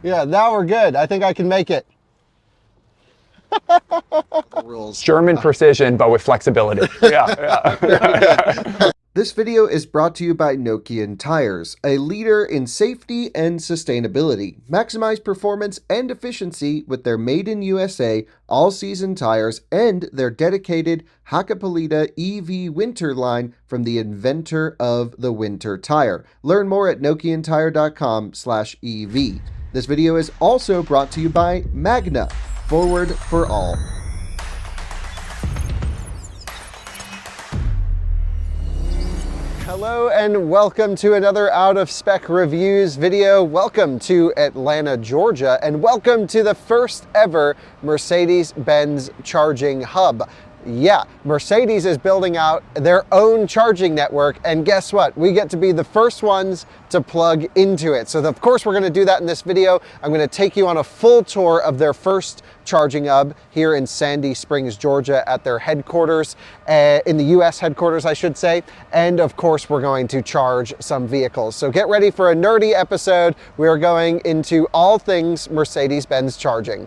Yeah, now we're good. I think I can make it. Rules. German precision, but with flexibility. Yeah. This video is brought to you by Nokian Tires, a leader in safety and sustainability. Maximize performance and efficiency with their made in USA all-season tires and their dedicated Hakkapeliitta EV winter line from the inventor of the winter tire. Learn more at nokiantire.com/EV. This video is also brought to you by Magna, forward for all. Hello and welcome to another Out of Spec Reviews video. Welcome to Atlanta, Georgia, and welcome to the first ever Mercedes-Benz Charging Hub. Yeah, Mercedes is building out their own charging network, and guess what? We get to be the first ones to plug into it. So of course we're going to do that in this video. I'm going to take you on a full tour of their first charging hub here in Sandy Springs, Georgia at their headquarters, in the US headquarters, I should say. And of course we're going to charge some vehicles. So get ready for a nerdy episode. We are going into all things Mercedes-Benz charging.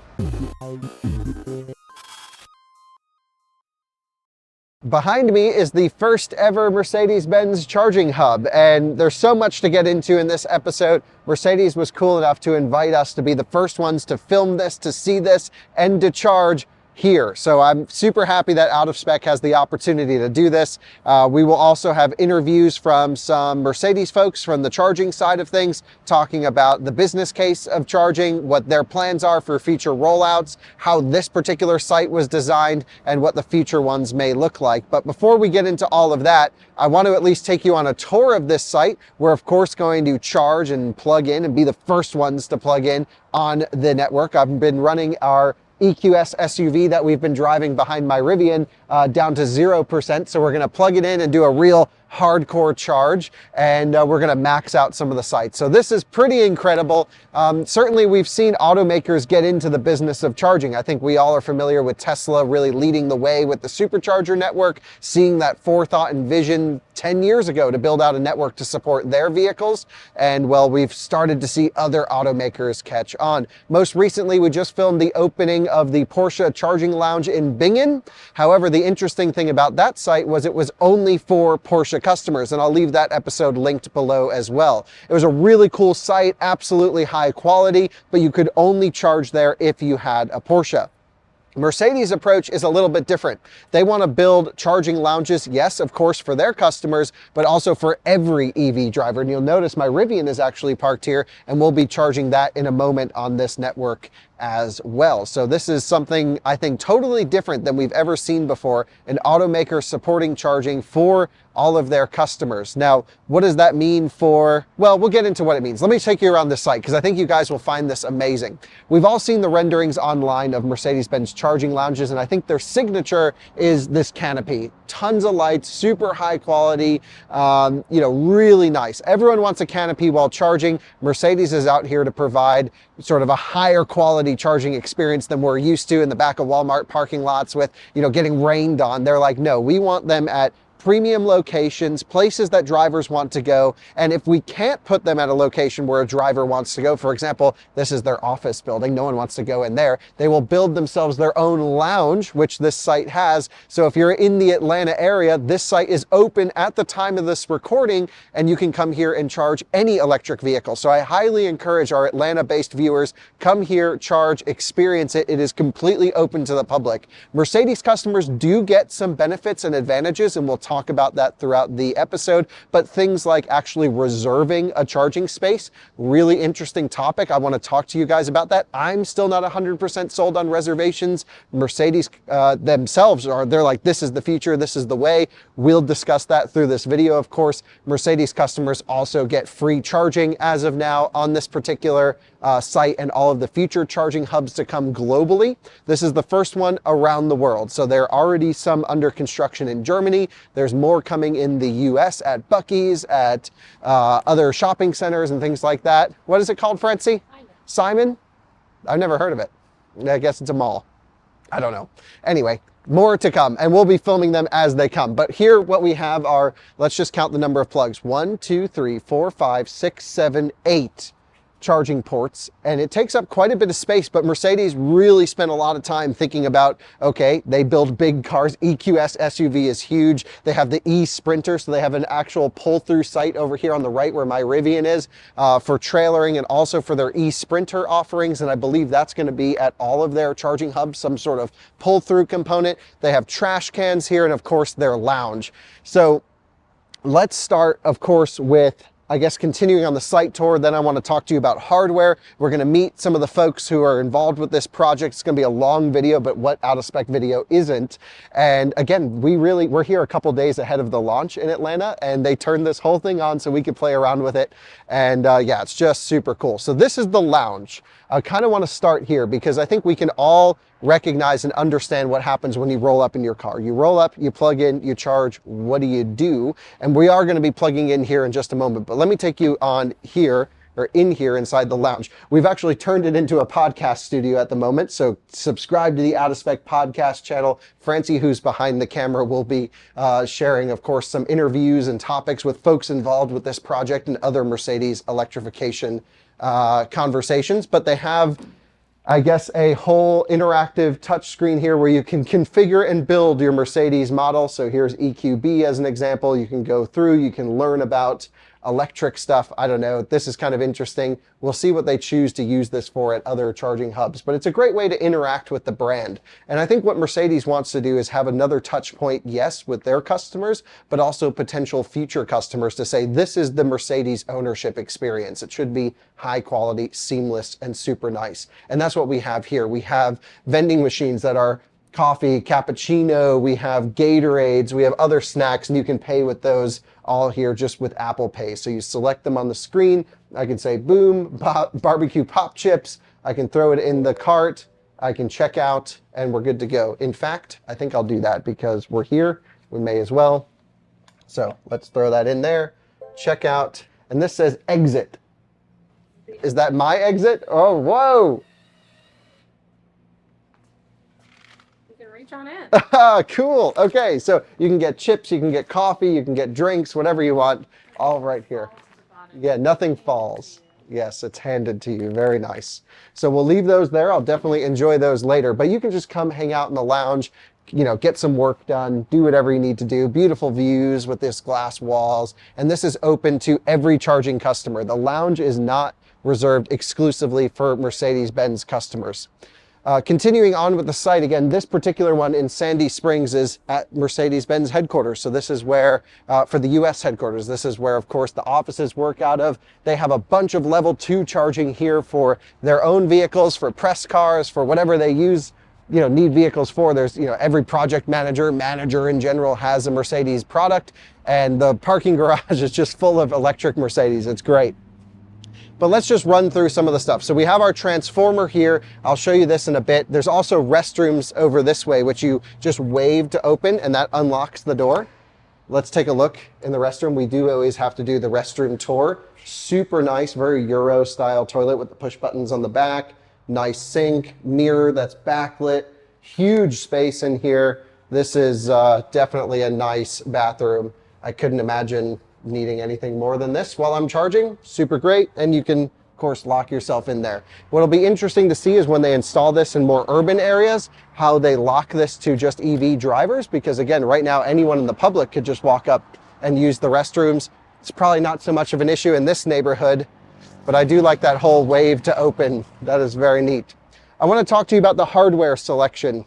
Behind me is the first ever Mercedes-Benz Charging Hub, and there's so much to get into in this episode. Mercedes was cool enough to invite us to be the first ones to film this, to see this, and to charge here. So I'm super happy that Out of Spec has the opportunity to do this. We will also have interviews from some Mercedes folks from the charging side of things, talking about the business case of charging, what their plans are for future rollouts, how this particular site was designed, and what the future ones may look like. But before we get into all of that, I want to at least take you on a tour of this site. We're of course going to charge and plug in and be the first ones to plug in on the network. I've been running our EQS SUV that we've been driving behind my Rivian down to 0%. So we're going to plug it in and do a real hardcore charge, and we're going to max out some of the sites. So this is pretty incredible. Certainly we've seen automakers get into the business of charging. I think we all are familiar with Tesla really leading the way with the supercharger network, seeing that forethought and vision 10 years ago to build out a network to support their vehicles. And well, we've started to see other automakers catch on. Most recently, we just filmed the opening of the Porsche charging lounge in Bingen. However, the interesting thing about that site was it was only for Porsche customers, and I'll leave that episode linked below as well. It was a really cool site, absolutely high quality, but you could only charge there if you had a Porsche. Mercedes' approach is a little bit different. They want to build charging lounges, yes, of course, for their customers, but also for every EV driver. And you'll notice my Rivian is actually parked here, and we'll be charging that in a moment on this network as well. So this is something I think totally different than we've ever seen before, an automaker supporting charging for all of their customers. Now, what does that mean for, well, we'll get into what it means. Let me take you around the site because I think you guys will find this amazing. We've all seen the renderings online of Mercedes-Benz charging lounges, and I think their signature is this canopy. Tons of lights, super high quality, really nice. Everyone wants a canopy while charging. Mercedes is out here to provide sort of a higher quality charging experience than we're used to in the back of Walmart parking lots with, getting rained on. They're like, no, we want them at premium locations, places that drivers want to go. And if we can't put them at a location where a driver wants to go, for example, this is their office building, no one wants to go in there, they will build themselves their own lounge, which this site has. So if you're in the Atlanta area, this site is open at the time of this recording, and you can come here and charge any electric vehicle. So I highly encourage our Atlanta-based viewers, come here, charge, experience it. It is completely open to the public. Mercedes customers do get some benefits and advantages, and we'll talk about that throughout the episode, but things like actually reserving a charging space, really interesting topic. I want to talk to you guys about that. I'm still not 100% sold on reservations. Mercedes themselves they're like, this is the future, this is the way. We'll discuss that through this video, of course. Mercedes customers also get free charging as of now on this particular site and all of the future charging hubs to come globally. This is the first one around the world. So there are already some under construction in Germany. There's more coming in the US at Buc-ee's, at other shopping centers and things like that. What is it called, Francie? Simon? I've never heard of it. I guess it's a mall. I don't know. Anyway, more to come, and we'll be filming them as they come. But here what we have are, let's just count the number of plugs. 1, 2, 3, 4, 5, 6, 7, 8. charging ports, and it takes up quite a bit of space, but Mercedes really spent a lot of time thinking about, okay, they build big cars. EQS SUV is huge. They have the e-Sprinter, so they have an actual pull-through site over here on the right where my Rivian is for trailering, and also for their e-Sprinter offerings, and I believe that's going to be at all of their charging hubs, some sort of pull-through component. They have trash cans here, and of course their lounge. So let's start, of course, with, I guess, continuing on the site tour. Then I want to talk to you about hardware. We're going to meet some of the folks who are involved with this project. It's going to be a long video, but what out of spec video isn't? And again, we're here a couple days ahead of the launch in Atlanta, and they turned this whole thing on so we could play around with it. And yeah, it's just super cool. So this is the lounge. I kind of want to start here because I think we can all recognize and understand what happens when you roll up in your car. You roll up, you plug in, you charge. What do you do? And we are going to be plugging in here in just a moment, but let me take you on here, or in here inside the lounge. We've actually turned it into a podcast studio at the moment, so subscribe to the Out of Spec podcast channel. Francie, who's behind the camera, will be sharing, of course, some interviews and topics with folks involved with this project and other Mercedes electrification conversations. But they have, I guess, a whole interactive touch screen here where you can configure and build your Mercedes model. So here's EQB as an example. You can go through, you can learn about electric stuff. I don't know. This is kind of interesting. We'll see what they choose to use this for at other charging hubs, but it's a great way to interact with the brand. And I think what Mercedes wants to do is have another touch point, yes, with their customers, but also potential future customers to say, this is the Mercedes ownership experience. It should be high quality, seamless, and super nice. And that's what we have here. We have vending machines that are coffee, cappuccino, we have Gatorades, we have other snacks, and you can pay with those all here just with Apple Pay. So you select them on the screen. I can say, boom, barbecue pop chips. I can throw it in the cart. I can check out, and we're good to go. In fact, I think I'll do that because we're here. We may as well. So let's throw that in there. Check out. And this says exit. Is that my exit? Oh, whoa. On it. Cool. Okay, so you can get chips, you can get coffee, you can get drinks, whatever you want, all right here. Yeah, nothing falls. Yes, it's handed to you. Very nice. So we'll leave those there. I'll definitely enjoy those later, but you can just come hang out in the lounge, you know, get some work done, do whatever you need to do. Beautiful views with this glass walls, and this is open to every charging customer. The lounge is not reserved exclusively for Mercedes-Benz customers. Continuing on with the site, again, this particular one in Sandy Springs is at Mercedes-Benz headquarters. So this is where, for the US headquarters, this is where, of course, the offices work out of. They have a bunch of level 2 charging here for their own vehicles, for press cars, for whatever they use, you know, need vehicles for. There's, you know, every project manager in general has a Mercedes product, and the parking garage is just full of electric Mercedes. It's great. But let's just run through some of the stuff. So we have our transformer here. I'll show you this in a bit. There's also restrooms over this way, which you just wave to open, and that unlocks the door. Let's take a look in the restroom. We do always have to do the restroom tour. Super nice, very Euro style toilet with the push buttons on the back. Nice sink, mirror that's backlit. Huge space in here. This is definitely a nice bathroom. I couldn't imagine needing anything more than this while I'm charging. Super great. And you can, of course, lock yourself in there. What'll be interesting to see is when they install this in more urban areas, how they lock this to just EV drivers, because again, right now, anyone in the public could just walk up and use the restrooms. It's probably not so much of an issue in this neighborhood, but I do like that whole wave to open. That is very neat. I want to talk to you about the hardware selection,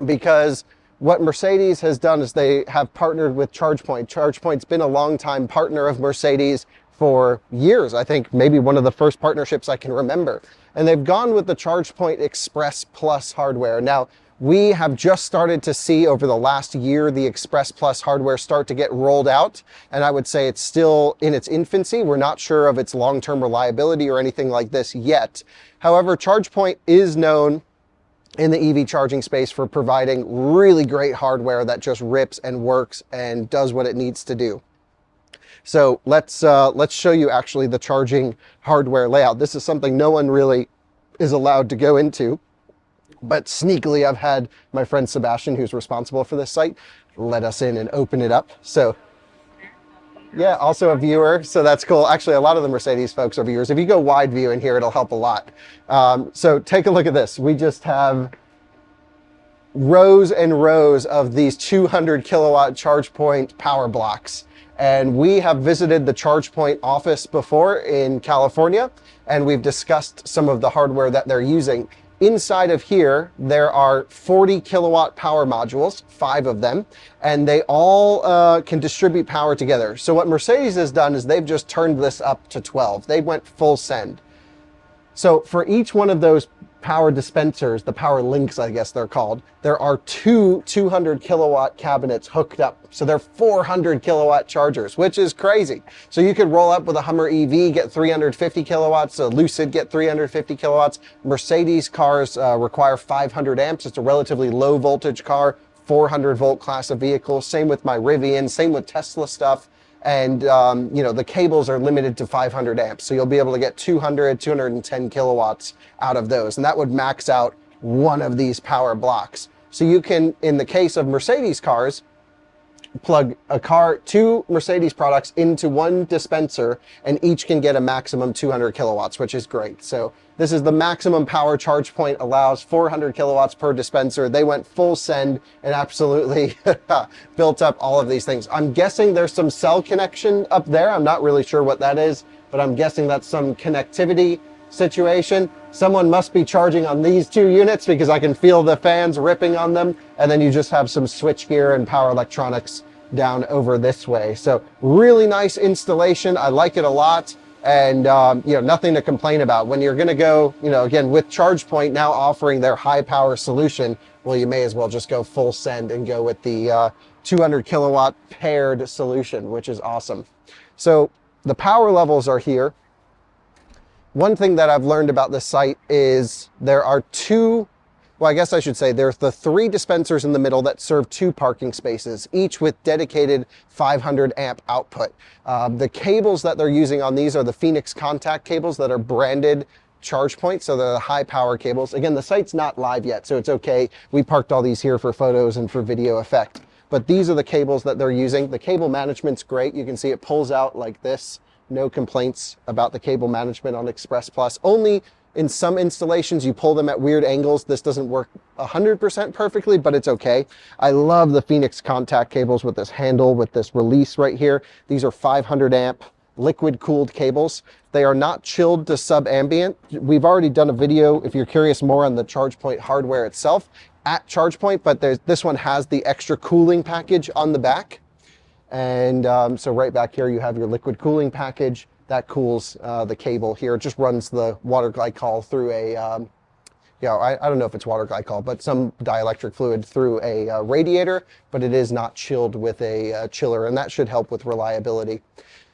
because what Mercedes has done is they have partnered with ChargePoint. ChargePoint's been a longtime partner of Mercedes for years. I think maybe one of the first partnerships I can remember. And they've gone with the ChargePoint Express Plus hardware. Now, we have just started to see over the last year the Express Plus hardware start to get rolled out. And I would say it's still in its infancy. We're not sure of its long-term reliability or anything like this yet. However, ChargePoint is known in the EV charging space for providing really great hardware that just rips and works and does what it needs to do. So let's show you actually the charging hardware layout. This is something no one really is allowed to go into, but sneakily I've had my friend Sebastian, who's responsible for this site, let us in and open it up. So Yeah, also a viewer, so that's cool. Actually, a lot of the Mercedes folks are viewers. If you go wide view in here, it'll help a lot. So take a look at this. We just have rows and rows of these 200 kilowatt charge point power blocks. And we have visited the ChargePoint office before in California, and we've discussed some of the hardware that they're using. Inside of here, there are 40 kilowatt power modules, 5 of them, and they all can distribute power together. So what Mercedes has done is they've just turned this up to 12. They went full send. So for each one of those power dispensers, the power links, I guess they're called, there are 2 200 kilowatt cabinets hooked up. So they're 400 kilowatt chargers, which is crazy. So you could roll up with a Hummer EV, get 350 kilowatts, a Lucid get 350 kilowatts. Mercedes cars require 500 amps. It's a relatively low voltage car, 400 volt class of vehicle. Same with my Rivian, same with Tesla stuff. And, you know, the cables are limited to 500 amps. So you'll be able to get 200, 210 kilowatts out of those. And that would max out one of these power blocks. So you can, in the case of Mercedes cars, plug two Mercedes products into one dispenser, and each can get a maximum 200 kilowatts, which is great. So this is the maximum power charge point, allows 400 kilowatts per dispenser. They went full send and absolutely built up all of these things. I'm guessing there's some cell connection up there. I'm not really sure what that is, but I'm guessing that's some connectivity situation. Someone must be charging on these 2 units because I can feel the fans ripping on them. And then you just have some switchgear and power electronics down over this way. So really nice installation. I like it a lot. And, you know, nothing to complain about. When you're going to go, you know, again, with ChargePoint now offering their high power solution, well, you may as well just go full send and go with the 200 kilowatt paired solution, which is awesome. So the power levels are here. One thing that I've learned about this site is there are I guess I should say there's the 3 dispensers in the middle that serve 2 parking spaces, each with dedicated 500 amp output. The cables that they're using on these are the Phoenix contact cables that are branded ChargePoint, so they're the high power cables. Again, the site's not live yet, so it's okay. We parked all these here for photos and for video effect. But these are the cables that they're using. The cable management's great. You can see it pulls out like this. No complaints about the cable management on Express Plus. Only in some installations you pull them at weird angles. This doesn't work 100% perfectly, but it's okay. I love the Phoenix contact cables with this handle, with this release right here. These are 500 amp liquid cooled cables. They are not chilled to sub-ambient. We've already done a video, if you're curious more on the ChargePoint hardware itself, at ChargePoint, but this one has the extra cooling package on the back. And so right back here, you have your liquid cooling package that cools the cable here. It just runs the water glycol through a, I don't know if it's water glycol, but some dielectric fluid through a radiator, but it is not chilled with a chiller, and that should help with reliability.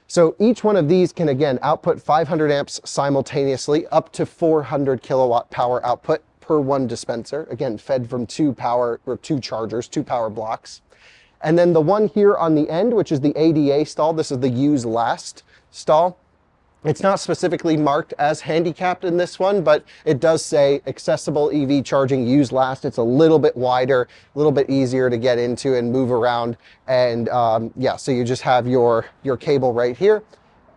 So each one of these can, again, output 500 amps simultaneously, up to 400 kilowatt power output per one dispenser. Again, fed from 2 chargers, 2 power blocks. And then the one here on the end, which is the ADA stall, this is the use last stall. It's not specifically marked as handicapped in this one, but it does say accessible EV charging use last. It's a little bit wider, a little bit easier to get into and move around. And yeah, so you just have your cable right here.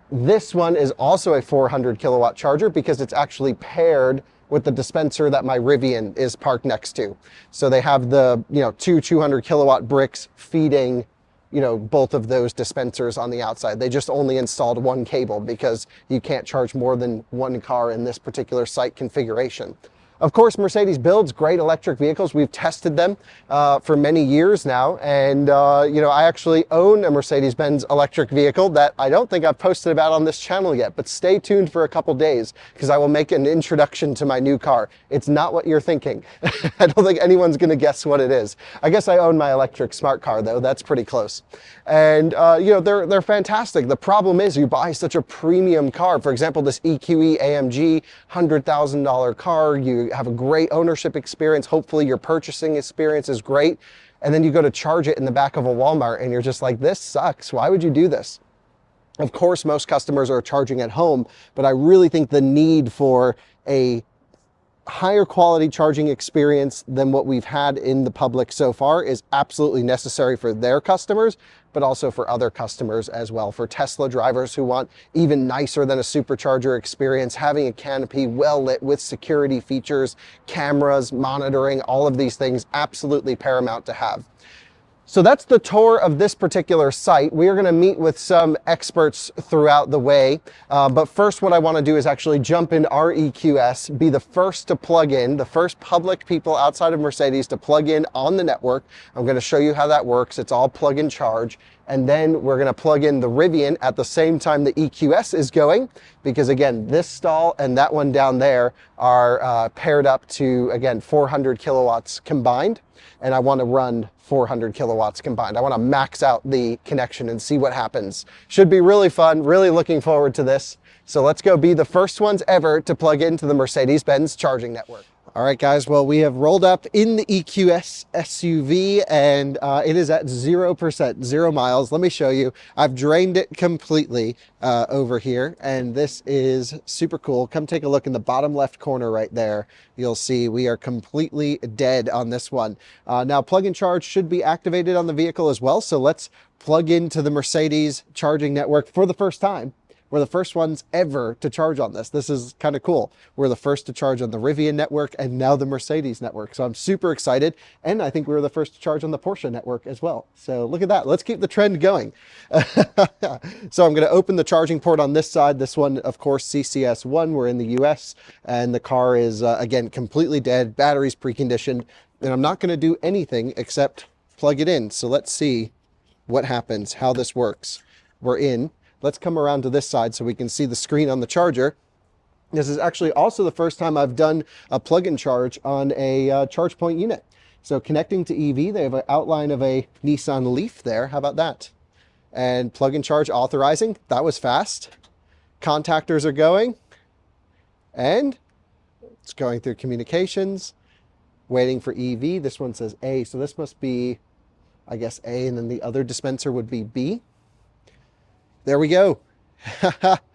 This one is also a 400 kilowatt charger because it's actually paired with the dispenser that my Rivian is parked next to. So they have the, 2 200 kilowatt bricks feeding, both of those dispensers on the outside. They just only installed one cable because you can't charge more than one car in this particular site configuration. Of course, Mercedes builds great electric vehicles. We've tested them for many years now. And, I actually own a Mercedes-Benz electric vehicle that I don't think I've posted about on this channel yet, but stay tuned for a couple days because I will make an introduction to my new car. It's not what you're thinking. I don't think anyone's going to guess what it is. I guess I own my electric smart car though. That's pretty close. And, they're fantastic. The problem is you buy such a premium car. For example, this EQE AMG $100,000 car, you have a great ownership experience. Hopefully your purchasing experience is great. And then you go to charge it in the back of a Walmart and you're just like, this sucks. Why would you do this? Of course, most customers are charging at home, but I really think the need for a higher quality charging experience than what we've had in the public so far is absolutely necessary for their customers, but also for other customers as well. For Tesla drivers who want even nicer than a supercharger experience, having a canopy well lit with security features, cameras, monitoring, all of these things, absolutely paramount to have. So that's the tour of this particular site. We are going to meet with some experts throughout the way. But first, what I want to do is actually jump in our EQS, be the first to plug in, the first public people outside of Mercedes to plug in on the network. I'm going to show you how that works. It's all plug and charge. And then we're going to plug in the Rivian at the same time the EQS is going, because again, this stall and that one down there are paired up to, again, 400 kilowatts combined. And I want to run 400 kilowatts combined. I want to max out the connection and see what happens. Should be really fun, really looking forward to this. So let's go be the first ones ever to plug into the Mercedes-Benz charging network. All right, guys, well, we have rolled up in the EQS SUV and it is at 0%, 0 miles. Let me show you. I've drained it completely over here, and this is super cool. Come take a look in the bottom left corner right there. You'll see we are completely dead on this one. Now, plug and charge should be activated on the vehicle as well. So let's plug into the Mercedes charging network for the first time. We're the first ones ever to charge on this. This is kind of cool. We're the first to charge on the Rivian network and now the Mercedes network. So I'm super excited. And I think we were the first to charge on the Porsche network as well. So look at that. Let's keep the trend going. So I'm going to open the charging port on this side. This one, of course, CCS1. We're in the US and the car is, again, completely dead. Battery's preconditioned. And I'm not going to do anything except plug it in. So let's see what happens, how this works. We're in. Let's come around to this side so we can see the screen on the charger. This is actually also the first time I've done a plug-in charge on a charge point unit. So connecting to EV, they have an outline of a Nissan Leaf there. How about that? And plug-in charge authorizing. That was fast. Contactors are going. And it's going through communications. Waiting for EV. This one says A. So this must be, I guess, A, and then the other dispenser would be B. There we go.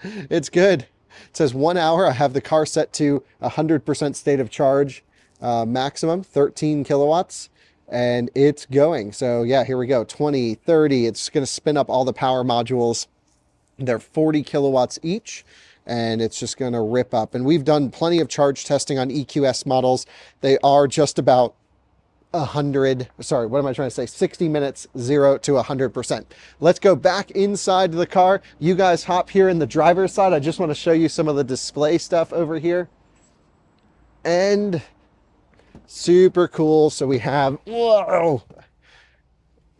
It's good. It says 1 hour. I have the car set to 100% state of charge, maximum 13 kilowatts, and it's going. So yeah, here we go. 20, 30. It's going to spin up all the power modules. They're 40 kilowatts each, and it's just going to rip up. And we've done plenty of charge testing on EQS models. They are just about 60 minutes, 0 to 100%. Let's go back inside the car. You guys hop here in the driver's side. I just want to show you some of the display stuff over here. And super cool. So we have, whoa,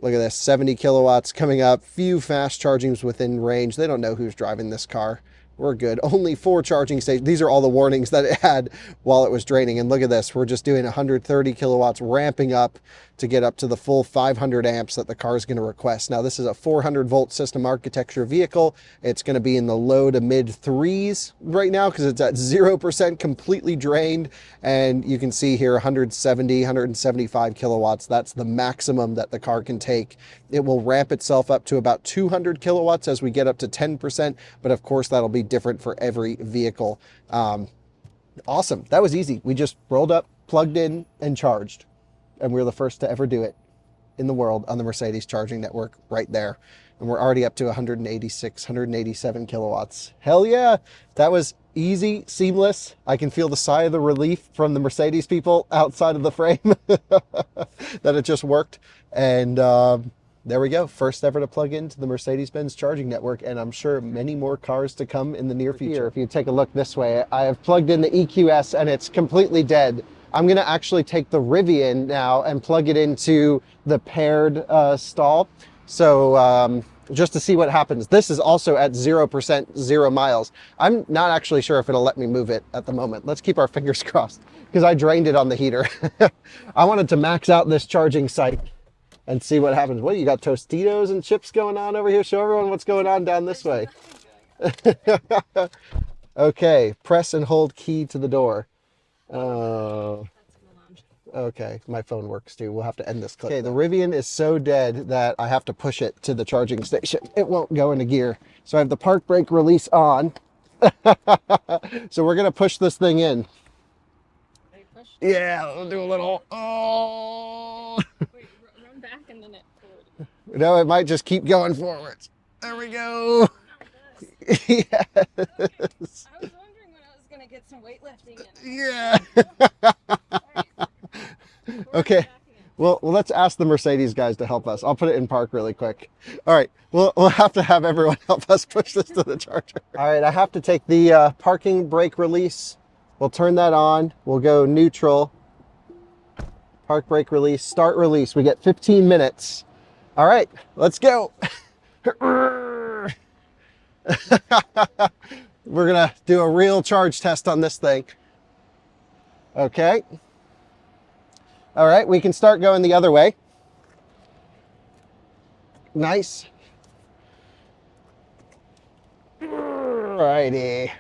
look at this, 70 kilowatts coming up, few fast chargings within range. They don't know who's driving this car. We're good. Only 4 charging stations. These are all the warnings that it had while it was draining. And look at this. We're just doing 130 kilowatts, ramping up to get up to the full 500 amps that the car is going to request. Now, this is a 400 volt system architecture vehicle. It's going to be in the low to mid 3s right now because it's at 0% completely drained. And you can see here 170, 175 kilowatts. That's the maximum that the car can take. It will ramp itself up to about 200 kilowatts as we get up to 10%. But of course, that'll be different for every vehicle. Awesome. That was easy. We just rolled up, plugged in, and charged. And we're the first to ever do it in the world on the Mercedes charging network right there. And we're already up to 186, 187 kilowatts. Hell yeah. That was easy, seamless. I can feel the sigh of the relief from the Mercedes people outside of the frame that it just worked. And there we go. First ever to plug into the Mercedes-Benz charging network, and I'm sure many more cars to come in the near future. If you take a look this way, I have plugged in the EQS and it's completely dead. I'm going to actually take the Rivian now and plug it into the paired stall. So just to see what happens. This is also at 0%, 0 miles. I'm not actually sure if it'll let me move it at the moment. Let's keep our fingers crossed because I drained it on the heater. I wanted to max out this charging site and see what happens. What, you got Tostitos and chips going on over here? Show everyone what's going on down this way. Okay, press and hold key to the door. Oh, okay, my phone works too. We'll have to end this clip. Okay, the Rivian is so dead that I have to push it to the charging station. It won't go into gear. So I have the park brake release on. So we're gonna push this thing in. Yeah, we'll do a little. Oh. Wait, run back and then it forward. No, it might just keep going forwards. There we go. Yes. Yes. Okay. I was wondering when I was going to get some weightlifting in. Yeah. Right. Okay. Well, let's ask the Mercedes guys to help us. I'll put it in park really quick. All right. We'll have to have everyone help us push this to the charger. All right. I have to take the parking brake release. We'll turn that on. We'll go neutral. Park brake release. Start release. We get 15 minutes. All right. Let's go. We're going to do a real charge test on this thing. Okay. All right, we can start going the other way. Nice. Alrighty.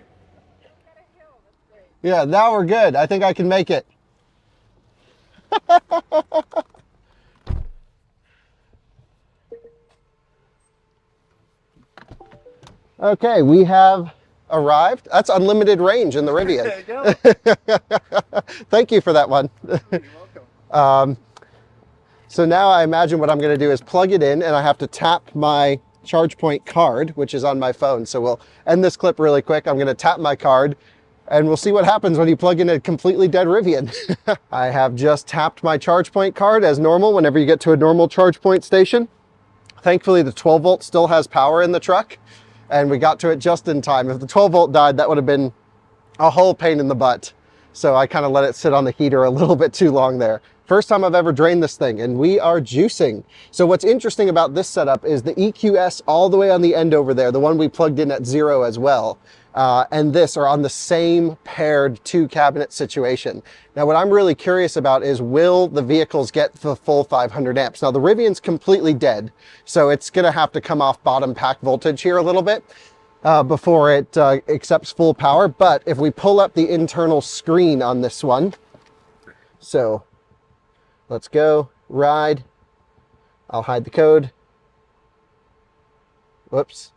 Yeah, now we're good. I think I can make it. Okay, we have arrived. That's unlimited range in the Rivian. There you go. Thank you for that one. You're welcome. So now I imagine what I'm going to do is plug it in, and I have to tap my ChargePoint card, which is on my phone. So we'll end this clip really quick. I'm going to tap my card, and we'll see what happens when you plug in a completely dead Rivian. I have just tapped my ChargePoint card as normal whenever you get to a normal ChargePoint station. Thankfully, the 12 volt still has power in the truck, and we got to it just in time. If the 12 volt died, that would have been a whole pain in the butt. So I kind of let it sit on the heater a little bit too long there. First time I've ever drained this thing, and we are juicing. So what's interesting about this setup is the EQS all the way on the end over there, the one we plugged in at 0 as well, and this are on the same paired 2-cabinet situation. Now what I'm really curious about is, will the vehicles get the full 500 amps? Now the Rivian's completely dead, so it's going to have to come off bottom pack voltage here a little bit before it accepts full power. But if we pull up the internal screen on this one, so let's go, ride. I'll hide the code. Whoops.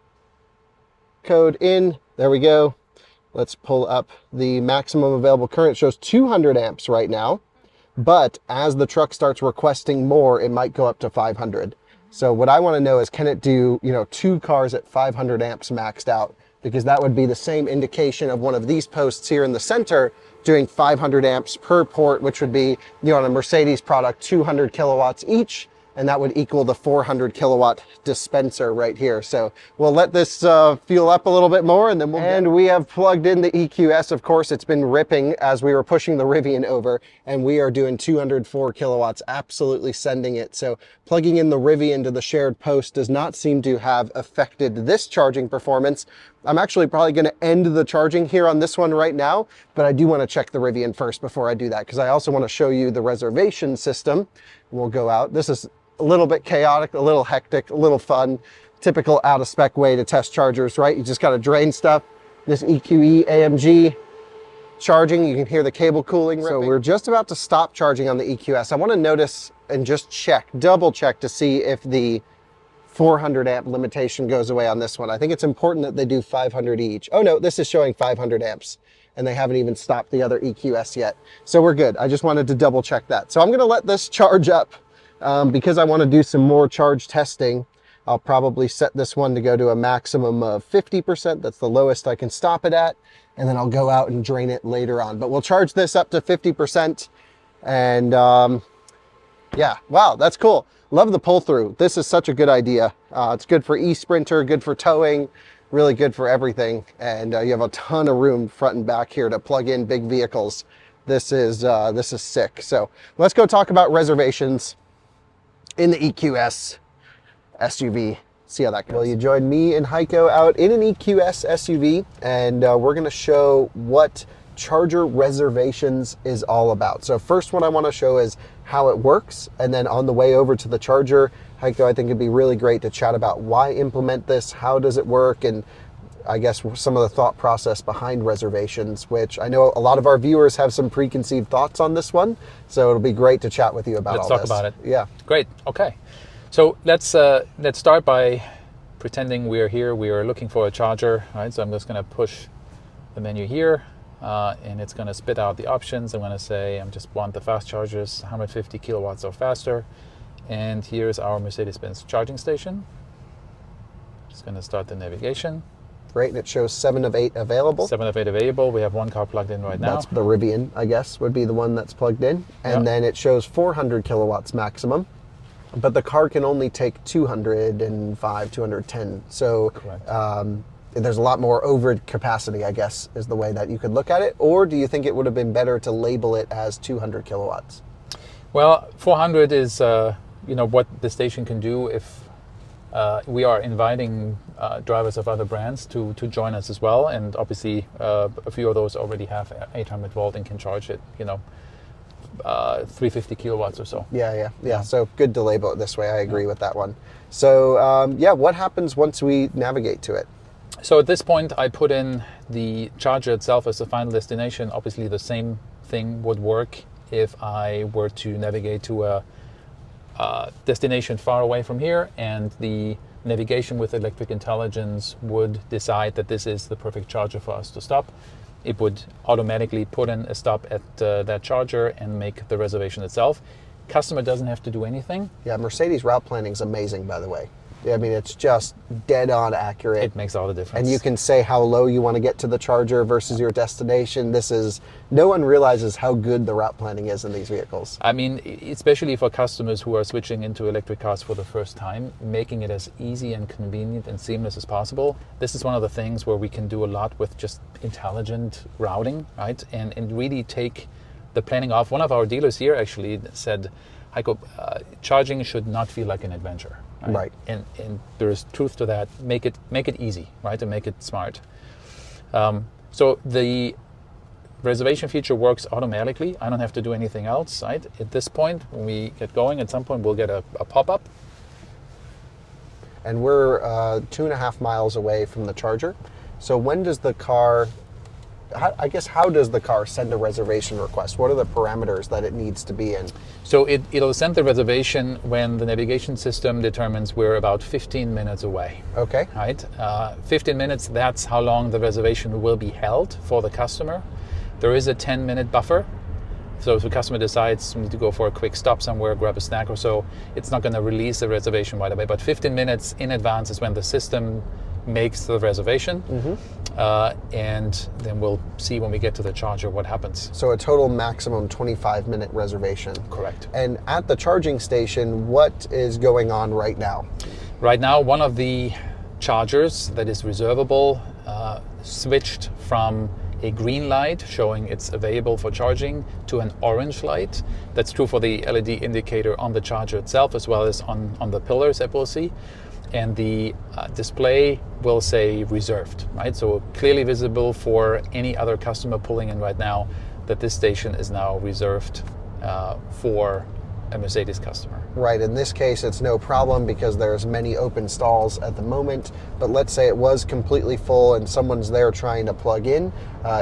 Code in, there we go. Let's pull up the maximum available current. It shows 200 amps right now, but as the truck starts requesting more, it might go up to 500. So what I want to know is, can it do, 2 cars at 500 amps maxed out? Because that would be the same indication of one of these posts here in the center doing 500 amps per port, which would be, on a Mercedes product, 200 kilowatts each, and that would equal the 400 kilowatt dispenser right here. So we'll let this fuel up a little bit more, and then we have plugged in the EQS. Of course, it's been ripping as we were pushing the Rivian over, and we are doing 204 kilowatts, absolutely sending it. So plugging in the Rivian to the shared post does not seem to have affected this charging performance. I'm actually probably going to end the charging here on this one right now, but I do want to check the Rivian first before I do that, because I also want to show you the reservation system. We'll go out. This is a little bit chaotic, a little hectic, a little fun, typical out of spec way to test chargers, right? You just got to drain stuff. This EQE AMG charging, you can hear the cable cooling ripping. So we're just about to stop charging on the EQS. I want to notice and just check, double check to see if the 400 amp limitation goes away on this one. I think it's important that they do 500 each. Oh no, this is showing 500 amps and they haven't even stopped the other EQS yet. So we're good. I just wanted to double check that. So I'm going to let this charge up because I want to do some more charge testing. I'll probably set this one to go to a maximum of 50%. That's the lowest I can stop it at. And then I'll go out and drain it later on. But we'll charge this up to 50%. And yeah, wow, that's cool. Love the pull through. This is such a good idea. It's good for e-Sprinter, good for towing, really good for everything. And you have a ton of room front and back here to plug in big vehicles. This is sick. So let's go talk about reservations in the EQS SUV. See how that goes. Well, you joined me and Heiko out in an EQS SUV, and we're going to show what charger reservations is all about. So first, what I want to show is how it works, and then on the way over to the charger, Heiko, I think it'd be really great to chat about why implement this, how does it work, and I guess some of the thought process behind reservations, which I know a lot of our viewers have some preconceived thoughts on this one. So it'll be great to chat with you about all this. Let's talk about it. Yeah. Great. Okay. So let's start by pretending we're here. We are looking for a charger, right? So I'm just going to push the menu here, and it's going to spit out the options. I'm going to say I just want the fast chargers, 150 kilowatts or faster. And here's our Mercedes-Benz charging station. Just going to start the navigation. Great, and it shows 7 of 8 available. 7 of 8 available. We have one car plugged in right now. That's the Rivian, I guess, would be the one that's plugged in. And Yeah. then it shows 400 kilowatts maximum, but the car can only take 205, 210. So Correct. there's a lot more over capacity, I guess, is the way that you could look at it. Or do you think it would have been better to label it as 200 kilowatts? Well, 400 is what the station can do if we are inviting drivers of other brands to join us as well, and obviously a few of those already have 800 volt and can charge it 350 kilowatts or so. Yeah. So good to label it this way. I agree with that one. So what happens once we navigate to it? So at this point I put in the charger itself as the final destination. Obviously the same thing would work if I were to navigate to a destination far away from here, and the navigation with electric intelligence would decide that this is the perfect charger for us to stop. It would automatically put in a stop at that charger and make the reservation itself. Customer doesn't have to do anything. Yeah, Mercedes route planning is amazing, by the way. I mean, it's just dead on accurate. It makes all the difference. And you can say how low you want to get to the charger versus your destination. No one realizes how good the route planning is in these vehicles. I mean, especially for customers who are switching into electric cars for the first time, making it as easy and convenient and seamless as possible. This is one of the things where we can do a lot with just intelligent routing, right? And really take the planning off. One of our dealers here actually said, Heiko, charging should not feel like an adventure. Right. And there is truth to that. Make it easy, right? And make it smart. So the reservation feature works automatically. I don't have to do anything else, right? At this point, when we get going, at some point we'll get a pop-up. And we're 2.5 miles away from the charger. So when does the car, how does the car send a reservation request? What are the parameters that it needs to be in? So it'll send the reservation when the navigation system determines we're about 15 minutes away. Okay. Right? 15 minutes, that's how long the reservation will be held for the customer. There is a 10-minute buffer. So if the customer decides we need to go for a quick stop somewhere, grab a snack or so, it's not going to release the reservation right away. But 15 minutes in advance is when the system makes the reservation. And then we'll see when we get to the charger what happens. So a total maximum 25-minute reservation. Correct. And at the charging station, what is going on right now? Right now, one of the chargers that is reservable switched from a green light showing it's available for charging to an orange light. That's true for the LED indicator on the charger itself as well as on the pillars that we'll see. And the display will say reserved, right? So clearly visible for any other customer pulling in right now that this station is now reserved for a Mercedes customer. Right, in this case it's no problem because there's many open stalls at the moment, but let's say it was completely full and someone's there trying to plug in,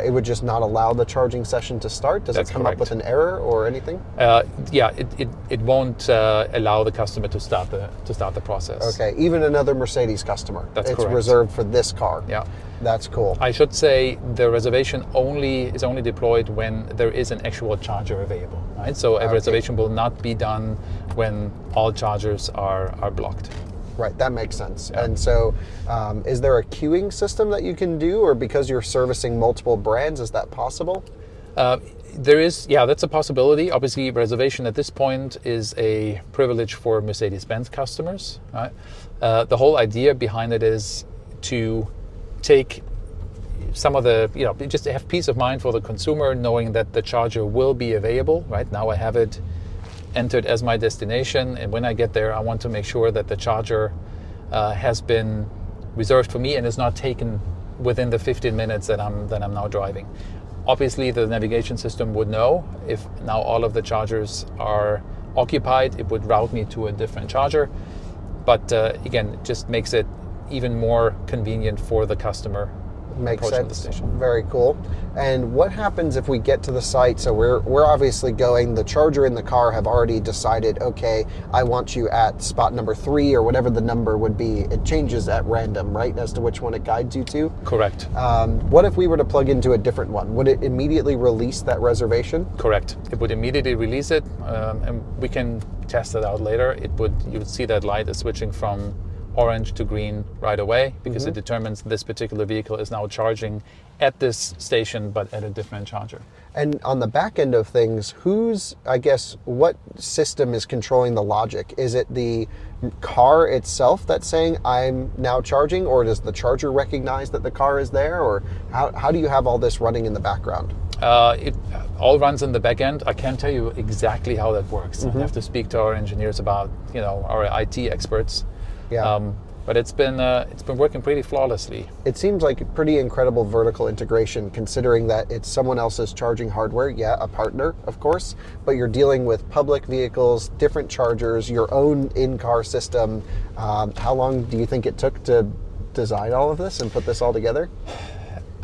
it would just not allow the charging session to start? Does That's it come correct. up with an error or anything? It won't allow the customer to start the process. Okay, even another Mercedes customer. That's it's correct. reserved for this car. Yeah. That's cool. I should say the reservation is only deployed when there is an actual charger available, right? So a reservation will not be done when all chargers are blocked. Right, that makes sense. Yeah. And so is there a queuing system that you can do, or because you're servicing multiple brands, is that possible? There is, that's a possibility. Obviously, reservation at this point is a privilege for Mercedes-Benz customers, right? The whole idea behind it is to take some of the, just to have peace of mind for the consumer knowing that the charger will be available, right? Now I have it entered as my destination, and when I get there, I want to make sure that the charger has been reserved for me and is not taken within the 15 minutes that I'm now driving. Obviously, the navigation system would know if now all of the chargers are occupied, it would route me to a different charger. But again, it just makes it even more convenient for the customer Makes approaching the sense. station. Very cool. And what happens if we get to the site? So we're obviously going, the charger in the car have already decided, okay, I want you at spot number 3 or whatever the number would be. It changes at random, right, as to which one it guides you to? Correct. What if we were to plug into a different one? Would it immediately release that reservation? Correct. It would immediately release it, and we can test it out later. You would see that light is switching from orange to green right away because it determines this particular vehicle is now charging at this station but at a different charger. And on the back end of things, what system is controlling the logic? Is it the car itself that's saying I'm now charging, or does the charger recognize that the car is there, or how do you have all this running in the background? It all runs in the back end. I can't tell you exactly how that works. I have to speak to our engineers about, our IT experts. Yeah. But it's been working pretty flawlessly. It seems like a pretty incredible vertical integration, considering that it's someone else's charging hardware. Yeah, a partner, of course, but you're dealing with public vehicles, different chargers, your own in-car system. How long do you think it took to design all of this and put this all together?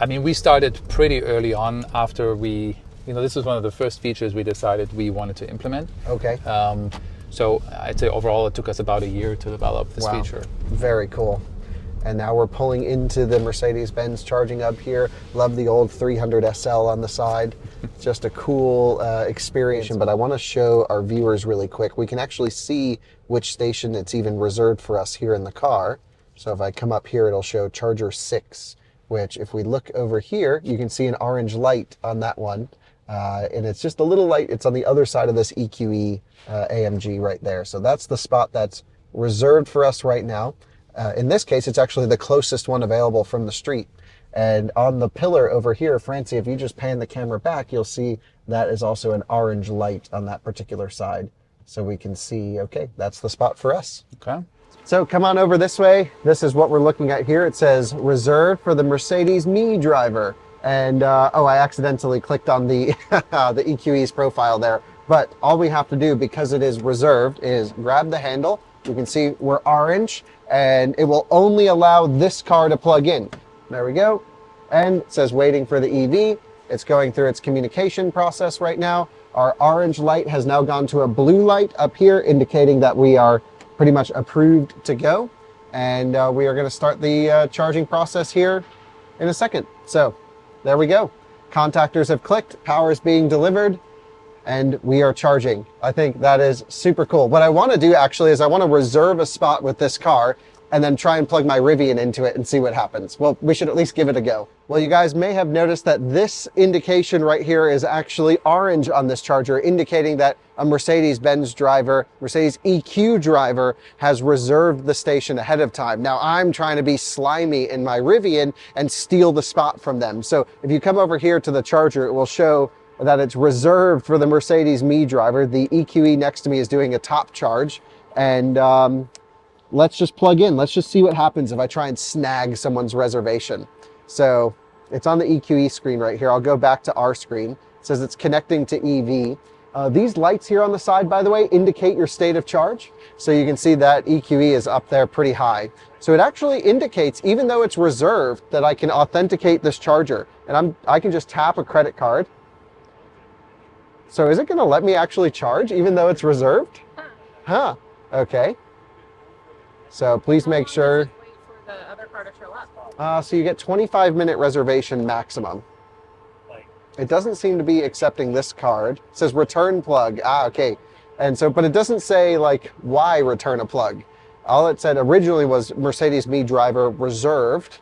I mean, we started pretty early on after this was one of the first features we decided we wanted to implement. Okay. So I'd say overall it took us about a year to develop this feature. Very cool. And now we're pulling into the Mercedes-Benz Charging Hub here. Love the old 300 SL on the side. Just a cool experience. But I want to show our viewers really quick. We can actually see which station it's even reserved for us here in the car. So if I come up here, it'll show charger 6, which if we look over here, you can see an orange light on that one. And it's just a little light. It's on the other side of this EQE AMG right there. So that's the spot that's reserved for us right now. In this case, it's actually the closest one available from the street. And on the pillar over here, Francie, if you just pan the camera back, you'll see that is also an orange light on that particular side. So we can see, okay, that's the spot for us. Okay. So come on over this way. This is what we're looking at here. It says reserved for the Mercedes Me driver. And I accidentally clicked on the the EQE's profile there. But all we have to do, because it is reserved, is grab the handle. You can see we're orange, and it will only allow this car to plug in. There we go. And it says waiting for the EV. It's going through its communication process right now. Our orange light has now gone to a blue light up here, indicating that we are pretty much approved to go. And we are going to start the charging process here in a second. So there we go. Contactors have clicked, power is being delivered, and we are charging. I think that is super cool. What I want to do actually is I want to reserve a spot with this car and then try and plug my Rivian into it and see what happens. Well, we should at least give it a go. Well, you guys may have noticed that this indication right here is actually orange on this charger, indicating that a Mercedes-Benz driver, Mercedes EQ driver, has reserved the station ahead of time. Now, I'm trying to be slimy in my Rivian and steal the spot from them. So if you come over here to the charger, it will show that it's reserved for the Mercedes Me driver. The EQE next to me is doing a top charge. And let's just plug in. Let's just see what happens if I try and snag someone's reservation. So it's on the EQE screen right here. I'll go back to our screen. It says it's connecting to EV. These lights here on the side, by the way, indicate your state of charge. So you can see that EQE is up there pretty high. So it actually indicates, even though it's reserved, that I can authenticate this charger. And I can just tap a credit card. So is it going to let me actually charge, even though it's reserved? Huh. Okay. So please make sure. Wait for the other car to show up. So you get 25-minute reservation maximum. It doesn't seem to be accepting this card. It says return plug. Okay. And so, but it doesn't say like why return a plug. All it said originally was Mercedes Me driver reserved,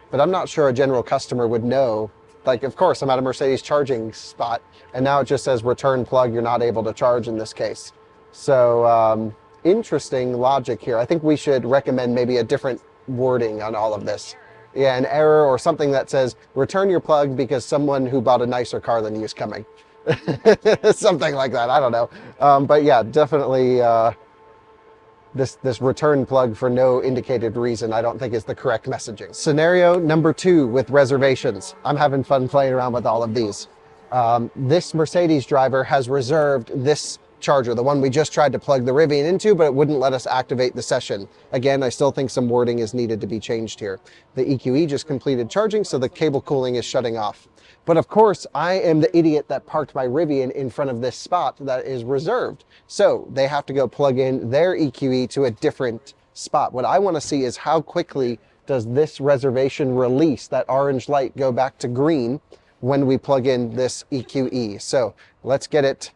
but I'm not sure a general customer would know. Like, of course, I'm at a Mercedes charging spot, and now it just says return plug. You're not able to charge in this case. So, interesting logic here. I think we should recommend maybe a different wording on all of this. Yeah, an error or something that says return your plug because someone who bought a nicer car than you is coming. Something like that. I don't know. But yeah, definitely this return plug for no indicated reason I don't think is the correct messaging. Scenario number 2 with reservations. I'm having fun playing around with all of these. This Mercedes driver has reserved this charger, the one we just tried to plug the Rivian into, but it wouldn't let us activate the session. Again, I still think some wording is needed to be changed here. The EQE just completed charging, so the cable cooling is shutting off. But of course, I am the idiot that parked my Rivian in front of this spot that is reserved. So they have to go plug in their EQE to a different spot. What I want to see is how quickly does this reservation release, that orange light, go back to green when we plug in this EQE. So let's get it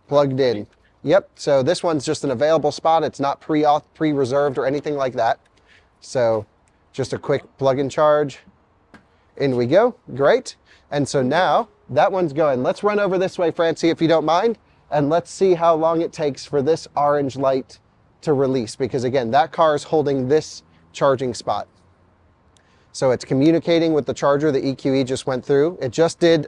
plugged in. Yep, so this one's just an available spot. It's not pre-auth, pre-reserved or anything like that. So just a quick plug and charge. In we go, great. And so now that one's going. Let's run over this way, Francie, if you don't mind, and let's see how long it takes for this orange light to release, because again, that car is holding this charging spot. So it's communicating with the charger the EQE just went through. It just did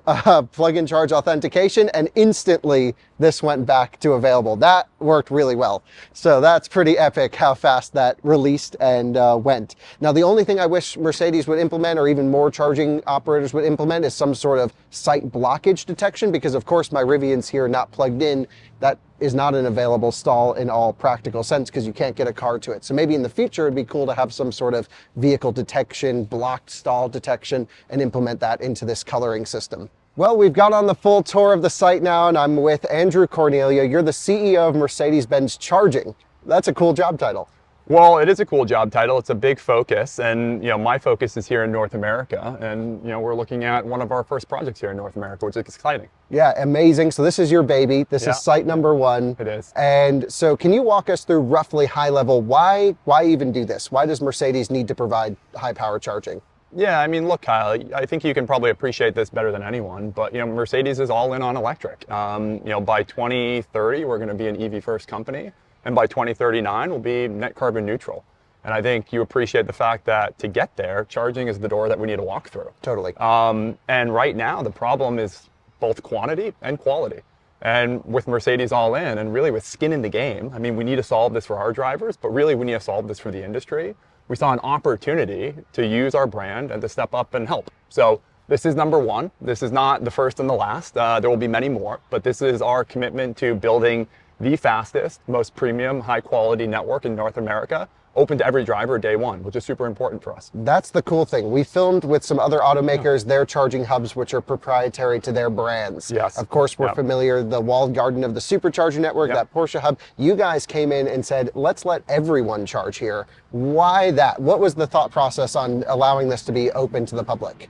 plug and charge authentication, and instantly this went back to available. That worked really well. So that's pretty epic how fast that released and went. Now, the only thing I wish Mercedes would implement, or even more charging operators would implement, is some sort of site blockage detection, because of course my Rivian's here not plugged in. That is not an available stall in all practical sense, because you can't get a car to it. So maybe in the future it'd be cool to have some sort of vehicle detection, blocked stall detection, and implement that into this coloring system. Well, we've got on the full tour of the site now, and I'm with Andrew Cornelia. You're the CEO of Mercedes-Benz Charging. That's a cool job title. Well, it is a cool job title. It's a big focus, and my focus is here in North America, and we're looking at one of our first projects here in North America, which is exciting. Yeah, amazing. So this is your baby. This is site number one. It is. And so can you walk us through roughly high level, why even do this? Why does Mercedes need to provide high power charging? Yeah, I mean, look, Kyle, I think you can probably appreciate this better than anyone, but Mercedes is all in on electric. By 2030, we're going to be an EV first company. And by 2039, we'll be net carbon neutral. And I think you appreciate the fact that to get there, charging is the door that we need to walk through. Totally. And right now, the problem is both quantity and quality. And with Mercedes all in, and really with skin in the game, I mean, we need to solve this for our drivers, but really we need to solve this for the industry. We saw an opportunity to use our brand and to step up and help. So this is number one. This is not the first and the last. There will be many more, but this is our commitment to building the fastest, most premium, high quality network in North America, open to every driver day one, which is super important for us. That's the cool thing. We filmed with some other automakers, their charging hubs, which are proprietary to their brands. Yes. Of course, we're familiar, the walled garden of the supercharger network, that Porsche hub. You guys came in and said, let's let everyone charge here. Why that? What was the thought process on allowing this to be open to the public?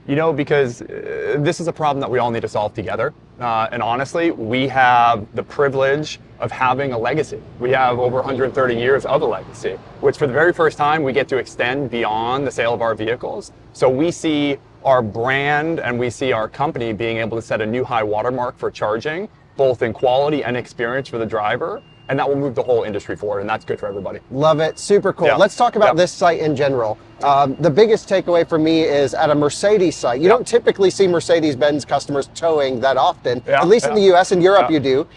Because this is a problem that we all need to solve together. And honestly, we have the privilege of having a legacy. We have over 130 years of a legacy, which for the very first time, we get to extend beyond the sale of our vehicles. So we see our brand and we see our company being able to set a new high watermark for charging, both in quality and experience for the driver. And that will move the whole industry forward, and that's good for everybody. Love it, super cool. Yeah. Let's talk about this site in general. The biggest takeaway for me is at a Mercedes site, you don't typically see Mercedes-Benz customers towing that often, at least in the US and Europe you do,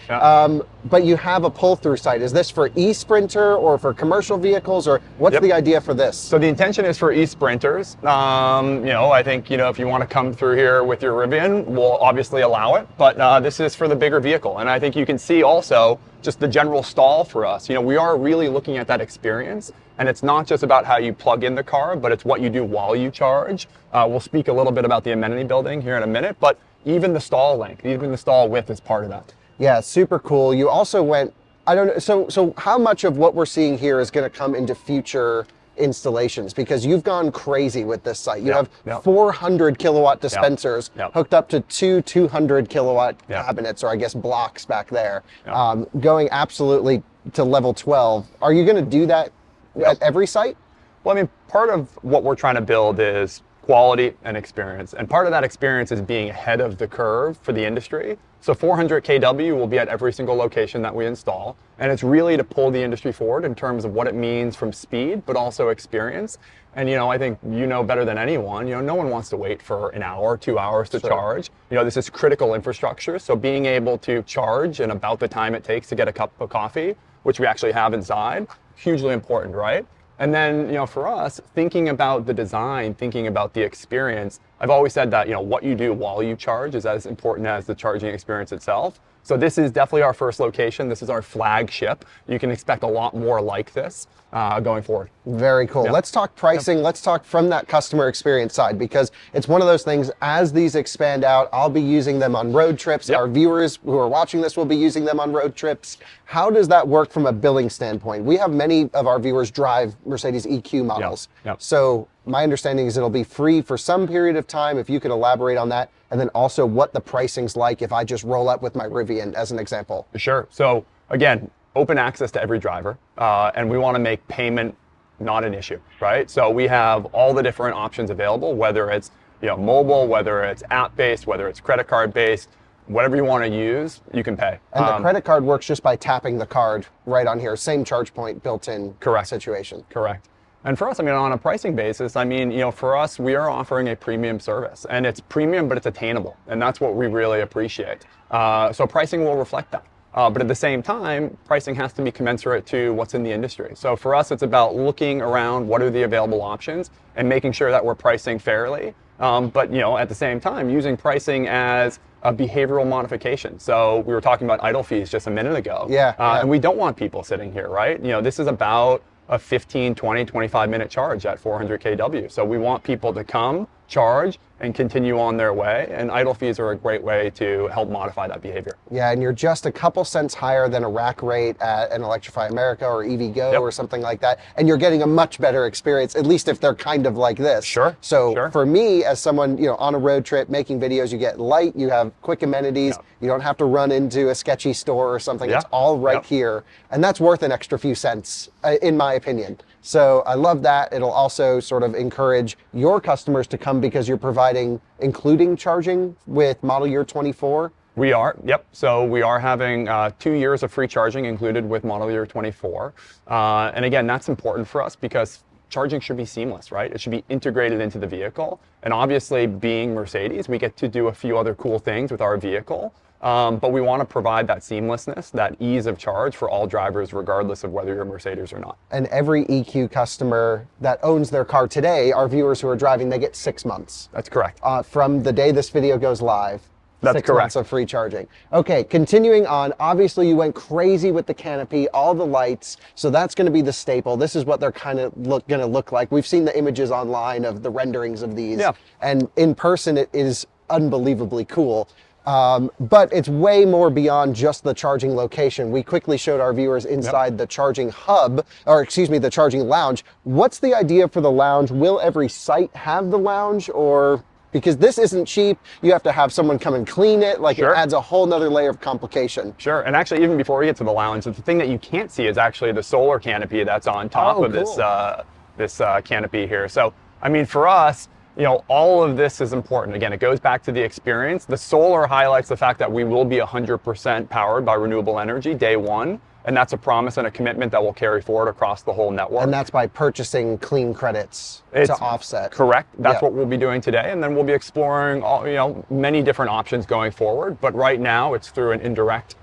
but you have a pull-through site. Is this for e-Sprinter or for commercial vehicles, or what's the idea for this? So the intention is for e-Sprinters. I think, if you want to come through here with your Rivian, we'll obviously allow it, but this is for the bigger vehicle. And I think you can see also just the general stall for us. We are really looking at that experience, and it's not just about how you plug in the car, but it's what you do while you charge. We'll speak a little bit about the amenity building here in a minute, but even the stall length, even the stall width is part of that. Yeah, super cool. You also went, I don't know, so how much of what we're seeing here is going to come into future installations? Because you've gone crazy with this site. You have 400 kilowatt dispensers hooked up to two 200 kilowatt cabinets, or I guess blocks back there, going absolutely to level 12. Are you going to do that at every site? Well, I mean, part of what we're trying to build is quality and experience. And part of that experience is being ahead of the curve for the industry. So 400 kW will be at every single location that we install. And it's really to pull the industry forward in terms of what it means from speed, but also experience. And, I think better than anyone, no one wants to wait for an hour, 2 hours to charge. This is critical infrastructure. So being able to charge in about the time it takes to get a cup of coffee, which we actually have inside, hugely important, right? And then, for us, thinking about the design, thinking about the experience, I've always said that, what you do while you charge is as important as the charging experience itself. So this is definitely our first location. This is our flagship. You can expect a lot more like this going forward. Very cool. Yep. Let's talk pricing. Yep. Let's talk from that customer experience side, because it's one of those things, as these expand out, I'll be using them on road trips. Yep. Our viewers who are watching this will be using them on road trips. How does that work from a billing standpoint? We have many of our viewers drive Mercedes EQ models. Yep. Yep. So my understanding is it'll be free for some period of time. If you could elaborate on that, and then also what the pricing's like if I just roll up with my Rivian as an example. Sure. So again, open access to every driver, and we want to make payment not an issue, right? So we have all the different options available, whether it's mobile, whether it's app-based, whether it's credit card-based, whatever you want to use, you can pay. And the credit card works just by tapping the card right on here. Same charge point built in. Correct. Situation. Correct. And for us, on a pricing basis, for us, we are offering a premium service, and it's premium, but it's attainable. And that's what we really appreciate. So pricing will reflect that. But at the same time, pricing has to be commensurate to what's in the industry. So for us, it's about looking around what are the available options and making sure that we're pricing fairly. But at the same time, using pricing as a behavioral modification. So we were talking about idle fees just a minute ago. Yeah. And we don't want people sitting here, right? This is about a 15, 20, 25-minute charge at 400 kW. So we want people to come, charge, and continue on their way. And idle fees are a great way to help modify that behavior. Yeah, and you're just a couple cents higher than a rack rate at an Electrify America or EVgo or something like that. And you're getting a much better experience, at least if they're kind of like this. Sure. So for me, as someone on a road trip making videos, you get light, you have quick amenities, you don't have to run into a sketchy store or something. It's all right here. And that's worth an extra few cents, in my opinion. So I love that. It'll also sort of encourage your customers to come because you're providing, including charging with model year 24. We are, yep. So we are having 2 years of free charging included with model year 24. And again, that's important for us because charging should be seamless, right? It should be integrated into the vehicle. And obviously, being Mercedes, we get to do a few other cool things with our vehicle. But we want to provide that seamlessness, that ease of charge for all drivers, regardless of whether you're a Mercedes or not. And every EQ customer that owns their car today, our viewers who are driving, they get 6 months. That's correct. From the day this video goes live. That's 6 correct. months of free charging. Okay, continuing on, obviously you went crazy with the canopy, all the lights, so that's going to be the staple. This is what they're kind of going to look like. We've seen the images online of the renderings of these, and in person it is unbelievably cool. But it's way more beyond just the charging location. We quickly showed our viewers inside the charging hub, or excuse me, the charging lounge. What's the idea for the lounge? Will every site have the lounge, or because this isn't cheap, you have to have someone come and clean it. Like it adds a whole nother layer of complication. Sure, and actually even before we get to the lounge, the thing that you can't see is actually the solar canopy that's on top of this canopy here. So, for us, all of this is important. Again, it goes back to the experience. The solar highlights the fact that we will be 100% powered by renewable energy day one. And that's a promise and a commitment that will carry forward across the whole network. And that's by purchasing clean credits to offset. Correct. That's what we'll be doing today. And then we'll be exploring many different options going forward. But right now it's through an indirect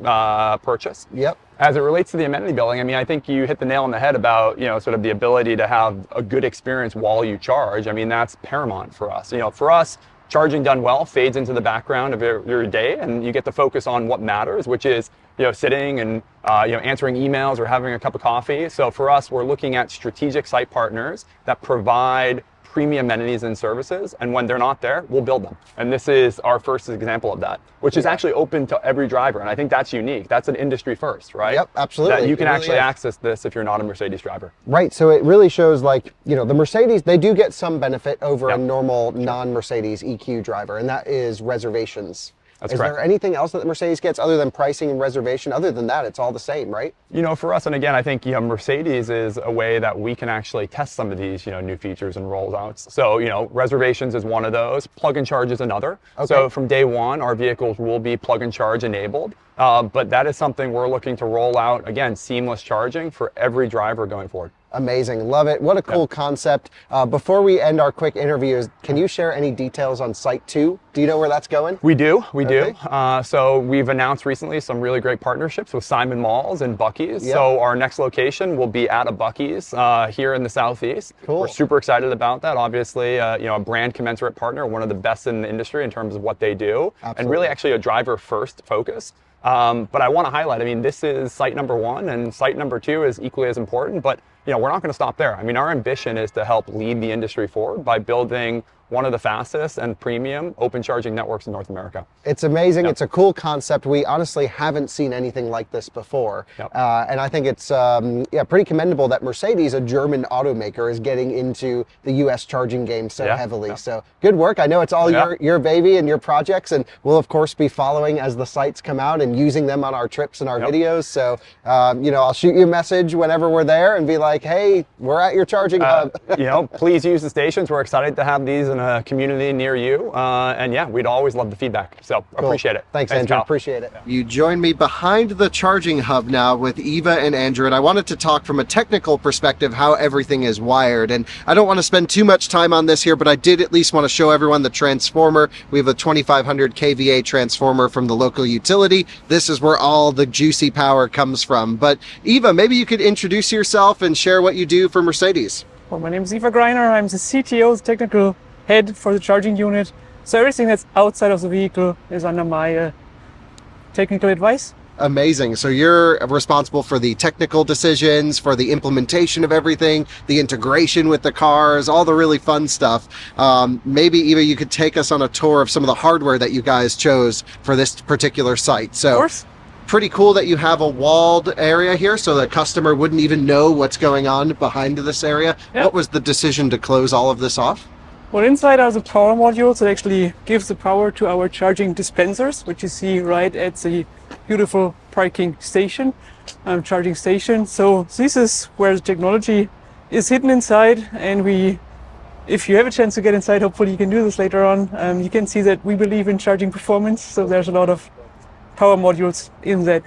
purchase. Yep. As it relates to the amenity building, I think you hit the nail on the head about, sort of the ability to have a good experience while you charge. That's paramount for us. For us, charging done well fades into the background of your day, and you get to focus on what matters, which is sitting and answering emails or having a cup of coffee. So for us, we're looking at strategic site partners that provide premium amenities and services, and when they're not there, we'll build them. And this is our first example of that, which is actually open to every driver, and I think that's unique. That's an industry first, right? Yep, absolutely. That you can actually access this if you're not a Mercedes driver. Right, so it really shows the Mercedes, they do get some benefit over a normal non-Mercedes EQ driver, and that is reservations. That's correct. Is there anything else that the Mercedes gets other than pricing and reservation? Other than that, it's all the same, right? For us, and again, I think Mercedes is a way that we can actually test some of these new features and rollouts. So reservations is one of those. Plug and charge is another. Okay. So from day one, our vehicles will be plug and charge enabled. But that is something we're looking to roll out, again, seamless charging for every driver going forward. Amazing. Love it. What a cool concept. Before we end our quick interviews, can you share any details on Site 2? Do you know where that's going? We do. Okay. So we've announced recently some really great partnerships with Simon Malls and Buc-ee's. Yep. So our next location will be at a Buc-ee's here in the Southeast. Cool. We're super excited about that. Obviously, a brand commensurate partner, one of the best in the industry in terms of what they do, and really actually a driver first focus. But I want to highlight, this is site number 1, and site number 2 is equally as important, but we're not going to stop there. Our ambition is to help lead the industry forward by building one of the fastest and premium open charging networks in North America. It's amazing. It's a cool concept. We honestly haven't seen anything like this before. And I think it's pretty commendable that Mercedes, a German automaker, is getting into the US charging game so heavily. So good work. I know it's all your baby and your projects, and we'll of course be following as the sites come out and using them on our trips and our videos. So I'll shoot you a message whenever we're there and be like, hey, we're at your charging hub. Please use the stations. We're excited to have these in a community near you. And we'd always love the feedback. So appreciate it. Thanks Andrew. Kyle. Appreciate it. You join me behind the charging hub now with Eva and Andrew, and I wanted to talk from a technical perspective how everything is wired. And I don't want to spend too much time on this here, but I did at least want to show everyone the transformer. We have a 2500 kVA transformer from the local utility. This is where all the juicy power comes from. But Eva, maybe you could introduce yourself and share what you do for Mercedes. Well, my name is Eva Greiner. I'm the CTO, the technical head for the charging unit. So everything that's outside of the vehicle is under my technical advice. Amazing. So you're responsible for the technical decisions, for the implementation of everything, the integration with the cars, all the really fun stuff. Maybe Eva, you could take us on a tour of some of the hardware that you guys chose for this particular site. So, of course. Pretty cool that you have a walled area here so the customer wouldn't even know what's going on behind this area. Yep. What was the decision to close all of this off? Well, inside are the power modules that actually gives the power to our charging dispensers, which you see right at the beautiful parking station, charging station. So this is where the technology is hidden inside, and if you have a chance to get inside, hopefully you can do this later on. You can see that we believe in charging performance, so there's a lot of power modules in that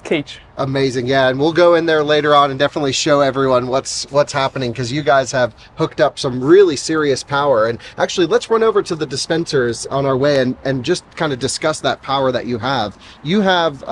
cage. Amazing. Yeah, and we'll go in there later on and definitely show everyone what's happening, because you guys have hooked up some really serious power. And actually, let's run over to the dispensers on our way and just kind of discuss that power that you have. You have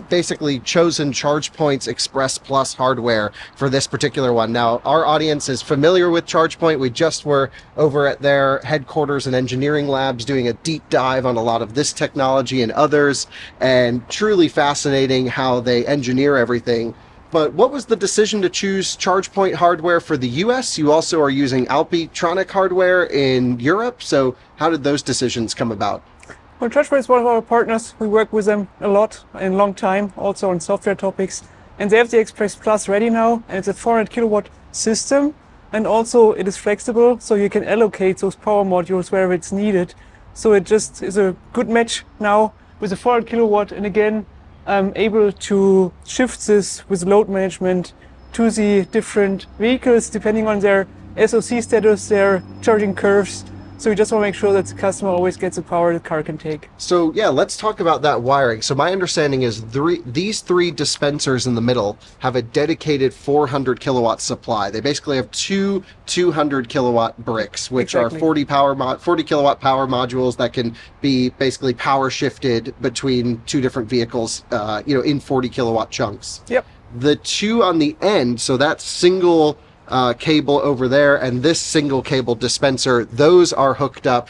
basically chosen ChargePoint's Express Plus hardware for this particular one. Now, our audience is familiar with ChargePoint. We just were over at their headquarters and engineering labs doing a deep dive on a lot of this technology and others, and truly fascinating how they engineer everything. But what was the decision to choose ChargePoint hardware for the US? You also are using Alpitronic hardware in Europe. So how did those decisions come about? Well, ChargePoint is one of our partners. We work with them a lot in a long time, also on software topics. And they have the Express Plus ready now, and it's a 400 kilowatt system. And also it is flexible, so you can allocate those power modules wherever it's needed. So it just is a good match now with the 400 kilowatt, and again, I'm able to shift this with load management to the different vehicles depending on their SOC status, their charging curves. So we just want to make sure that the customer always gets the power the car can take. So yeah, let's talk about that wiring. So my understanding is these three dispensers in the middle have a dedicated 400 kilowatt supply. They basically have two 200 kilowatt bricks, which are 40 kilowatt power modules that can be basically power shifted between two different vehicles, in 40 kilowatt chunks. Yep. The two on the end, so that single cable over there and this single cable dispenser, those are hooked up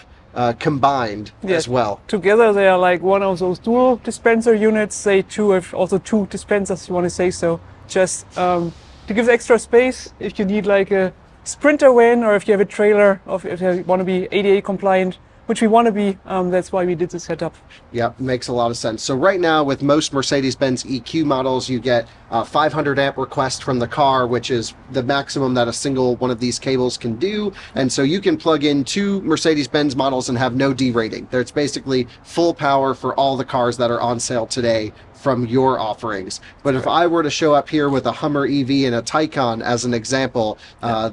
combined as well. Together they are like one of those dual dispenser units. They have also two dispensers, you want to say so, just to give extra space if you need like a Sprinter van, or if you have a trailer, or if you want to be ADA compliant, which we want to be. That's why we did the setup. Yeah, makes a lot of sense. So right now with most Mercedes-Benz EQ models, you get 500 amp request from the car, which is the maximum that a single one of these cables can do. And so you can plug in two Mercedes-Benz models and have no derating. It's basically full power for all the cars that are on sale today from your offerings. But if I were to show up here with a Hummer EV and a Taycan as an example,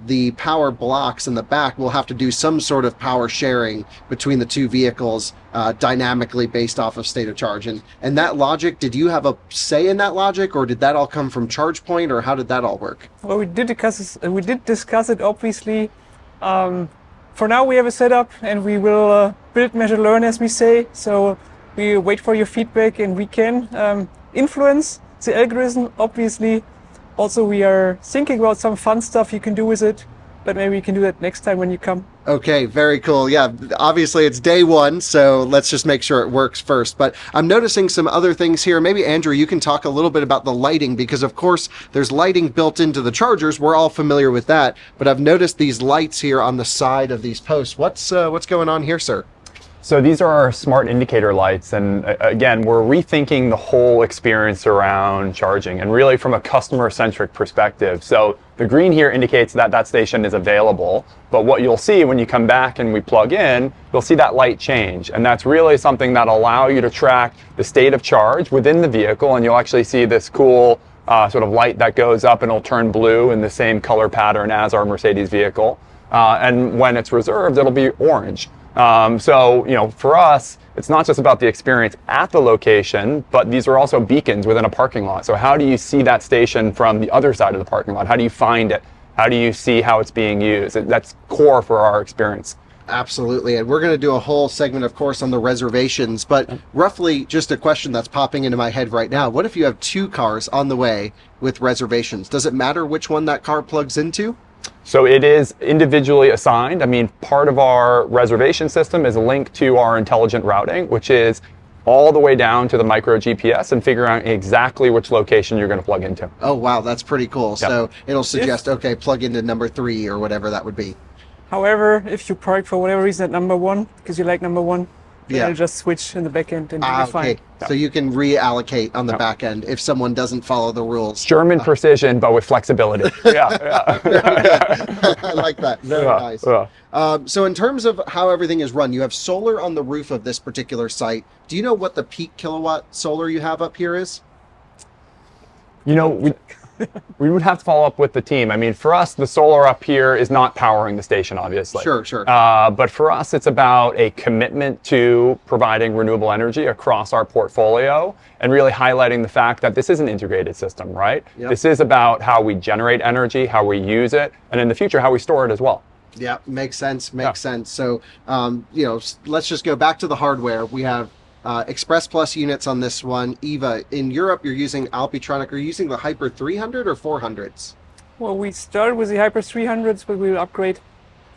the power blocks in the back will have to do some sort of power sharing between between the two vehicles dynamically based off of state of charge. And that logic, did you have a say in that logic, or did that all come from ChargePoint, or how did that all work? Well, we did discuss it obviously. For now we have a setup and we will build, measure, learn, as we say. So we wait for your feedback and we can influence the algorithm, obviously. Also, we are thinking about some fun stuff you can do with it, but maybe we can do that next time when you come. Okay, very cool. Yeah, obviously it's day one, so let's just make sure it works first. But I'm noticing some other things here. Maybe Andrew, you can talk a little bit about the lighting, because of course there's lighting built into the chargers. We're all familiar with that, but I've noticed these lights here on the side of these posts. What's going on here, sir? So these are our smart indicator lights, and again, we're rethinking the whole experience around charging, and really from a customer-centric perspective. So the green here indicates that that station is available, but what you'll see when you come back and we plug in, you'll see that light change, and that's really something that'll allow you to track the state of charge within the vehicle, and you'll actually see this cool sort of light that goes up and it'll turn blue in the same color pattern as our Mercedes vehicle, and when it's reserved, it'll be orange. So, you know, for us, it's not just about the experience at the location, but these are also beacons within a parking lot. So how do you see that station from the other side of the parking lot? How do you find it? How do you see how it's being used? That's core for our experience. Absolutely. And we're going to do a whole segment, of course, on the reservations, but roughly just a question that's popping into my head right now. What if you have two cars on the way with reservations? Does it matter which one that car plugs into? So it is individually assigned. I mean, part of our reservation system is linked to our intelligent routing, which is all the way down to the micro GPS and figuring out exactly which location you're going to plug into. Oh, wow. That's pretty cool. Yep. So it'll suggest, okay, plug into number 3 or whatever that would be. However, if you park for whatever reason at number 1, because you like number 1, then Yeah. it'll just switch in the back end and you'll be fine. Okay. So you can reallocate on the back end if someone doesn't follow the rules. German precision, but with flexibility. Yeah. I like that. Very nice. So in terms of how everything is run, you have solar on the roof of this particular site. Do you know what the peak kilowatt solar you have up here is? You know, we would have to follow up with the team. I mean, for us, the solar up here is not powering the station, obviously. Sure. But for us, it's about a commitment to providing renewable energy across our portfolio and really highlighting the fact that this is an integrated system, right? Yep. This is about how we generate energy, how we use it, and in the future, how we store it as well. Yeah, makes sense. So, you know, let's just go back to the hardware. We have Express Plus units on this one. Eva, in Europe, you're using Alpitronic. Are you using the Hyper 300 or 400s? Well, we started with the Hyper 300s, but we will upgrade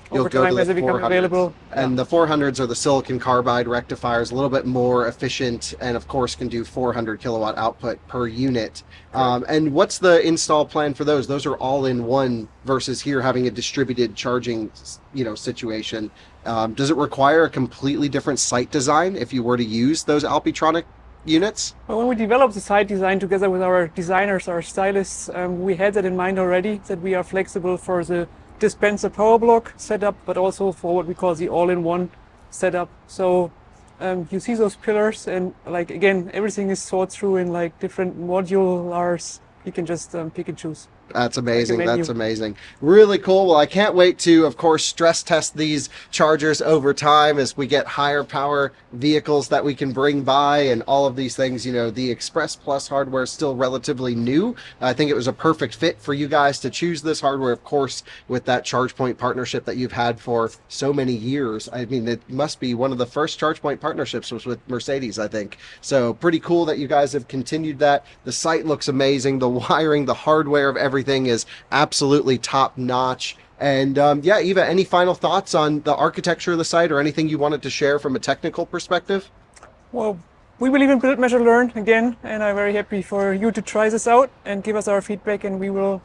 over time as they become available. And the 400s are the silicon carbide rectifiers, a little bit more efficient, and of course can do 400 kilowatt output per unit. And what's the install plan for those? Those are all in one versus here having a distributed charging, you know, situation. Does it require a completely different site design if you were to use those Alpitronic units? Well, when we developed the site design together with our designers, our stylists, we had that in mind already, that we are flexible for the dispenser power block setup, but also for what we call the all-in-one setup. So you see those pillars, and like again, everything is thought through in like different modulars. You can just pick and choose. That's amazing. That's amazing. Really cool. Well, I can't wait to, of course, stress test these chargers over time as we get higher power vehicles that we can bring by and all of these things. You know, the Express Plus hardware is still relatively new. I think it was a perfect fit for you guys to choose this hardware, of course, with that ChargePoint partnership that you've had for so many years. I mean, it must be one of the first ChargePoint partnerships was with Mercedes, I think. So pretty cool that you guys have continued that. The site looks amazing. The wiring, the hardware of everything is absolutely top notch. And yeah, Eva, any final thoughts on the architecture of the site or anything you wanted to share from a technical perspective? Well, we believe in build, measure, learn again, and I'm very happy for you to try this out and give us our feedback, and we'll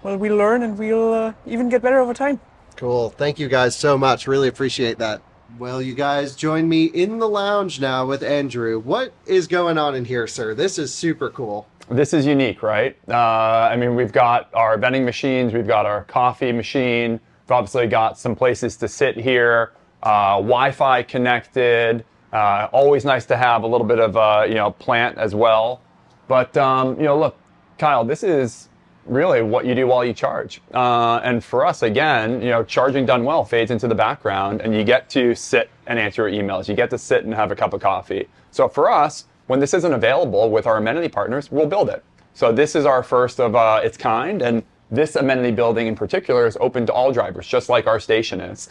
learn and we'll even get better over time. Cool. Thank you guys so much. Really appreciate that. Well, you guys join me in the lounge now with Andrew. What is going on in here, sir? This is super cool. This is unique, right? I mean, we've got our vending machines, we've got our coffee machine, we've obviously got some places to sit here, Wi-Fi connected, always nice to have a little bit of, you know, plant as well. But, you know, look, Kyle, this is really what you do while you charge. And for us, again, charging done well fades into the background, and you get to sit and answer your emails. You get to sit and have a cup of coffee. So for us, when this isn't available with our amenity partners, we'll build it. So this is our first of its kind, and this amenity building in particular is open to all drivers, just like our station is.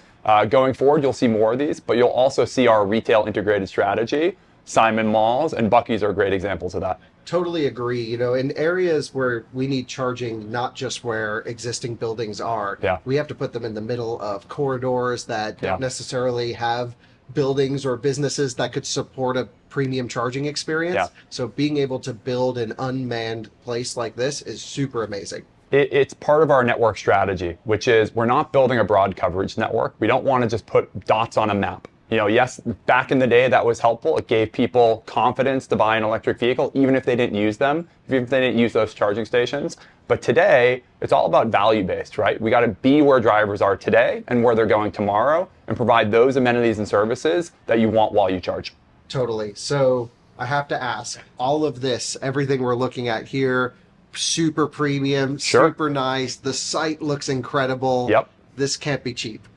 Going forward, you'll see more of these, but you'll also see our retail integrated strategy. Simon Malls and Buc-ee's are great examples of that. Totally agree. In areas where we need charging, not just where existing buildings are, we have to put them in the middle of corridors that don't necessarily have buildings or businesses that could support a premium charging experience. So being able to build an unmanned place like this is super amazing. It's part of our network strategy, which is we're not building a broad coverage network. We don't want to just put dots on a map. Yes, back in the day that was helpful. It gave people confidence to buy an electric vehicle, even if they didn't use them, even if they didn't use those charging stations. But today, it's all about value-based, right? We got to be where drivers are today and where they're going tomorrow and provide those amenities and services that you want while you charge. Totally. So I have to ask, all of this, everything we're looking at here, super premium, super nice. The site looks incredible. This can't be cheap.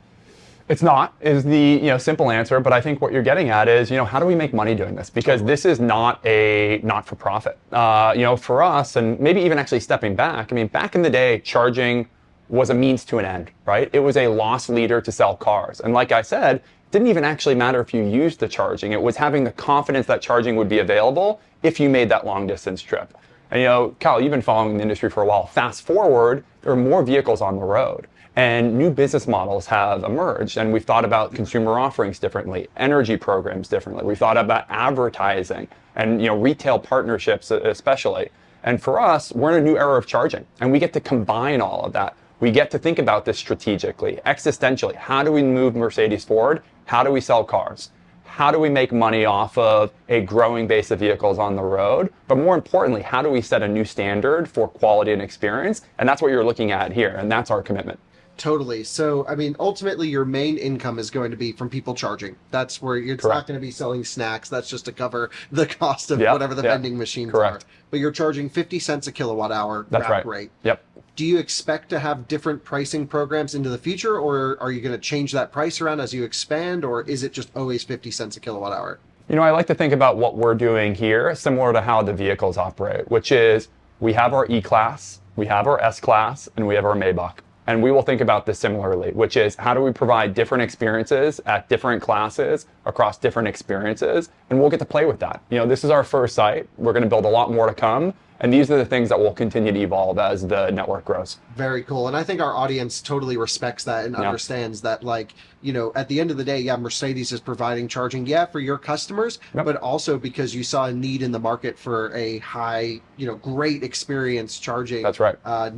It's not, is the simple answer, but I think what you're getting at is, how do we make money doing this? Because this is not a not-for-profit. For us, and maybe even actually stepping back, back in the day, charging was a means to an end, right? It was a loss leader to sell cars. And like I said, it didn't even actually matter if you used the charging. It was having the confidence that charging would be available if you made that long-distance trip. And Kyle, you've been following the industry for a while. Fast forward, there are more vehicles on the road. And new business models have emerged, and we've thought about consumer offerings differently, energy programs differently. We've thought about advertising and retail partnerships especially. And for us, we're in a new era of charging, and we get to combine all of that. We get to think about this strategically, existentially. How do we move Mercedes forward? How do we sell cars? How do we make money off of a growing base of vehicles on the road? But more importantly, how do we set a new standard for quality and experience? And that's what you're looking at here, and that's our commitment. Totally. So, ultimately your main income is going to be from people charging. That's where it's not going to be selling snacks. That's just to cover the cost of whatever the vending machines are. But you're charging 50 cents a kilowatt hour. That's right. Rate. Yep. Do you expect to have different pricing programs into the future, or are you going to change that price around as you expand, or is it just always 50 cents a kilowatt hour? I like to think about what we're doing here similar to how the vehicles operate, which is we have our E-Class, we have our S-Class, and we have our Maybach. And we will think about this similarly, which is how do we provide different experiences at different classes across different experiences, and we'll get to play with that. This is our first site. We're going to build a lot more to come, and these are the things that will continue to evolve as the network grows. Very cool. And I think our audience totally respects that and understands that, at the end of the day, Mercedes is providing charging, for your customers, but also because you saw a need in the market for a high, great experience charging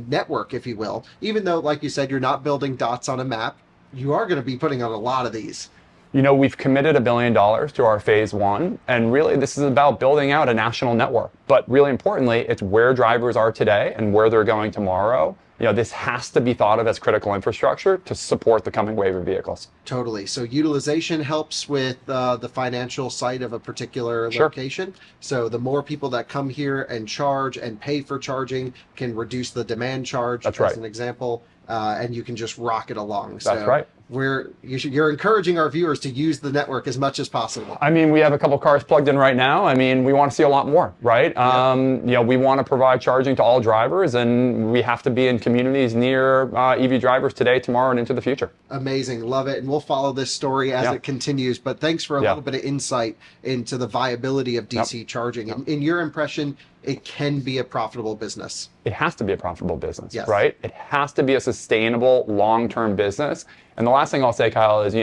network, if you will. Even though, like you said, you're not building dots on a map, you are going to be putting on a lot of these. We've committed $1 billion to our phase one, and really this is about building out a national network. But really importantly, it's where drivers are today and where they're going tomorrow. This has to be thought of as critical infrastructure to support the coming wave of vehicles. Totally. So utilization helps with the financial side of a particular location. So the more people that come here and charge and pay for charging can reduce the demand charge, as an example, and you can just rock it along. That's right. You're encouraging our viewers to use the network as much as possible. We have a couple cars plugged in right now. We want to see a lot more, right? We want to provide charging to all drivers, and we have to be in communities near EV drivers today, tomorrow, and into the future. Amazing. Love it. And we'll follow this story as it continues. But thanks for a little bit of insight into the viability of DC charging. In your impression, it can be a profitable business. It has to be a profitable business, right? It has to be a sustainable, long-term business. And the last thing I'll say, Kyle, is,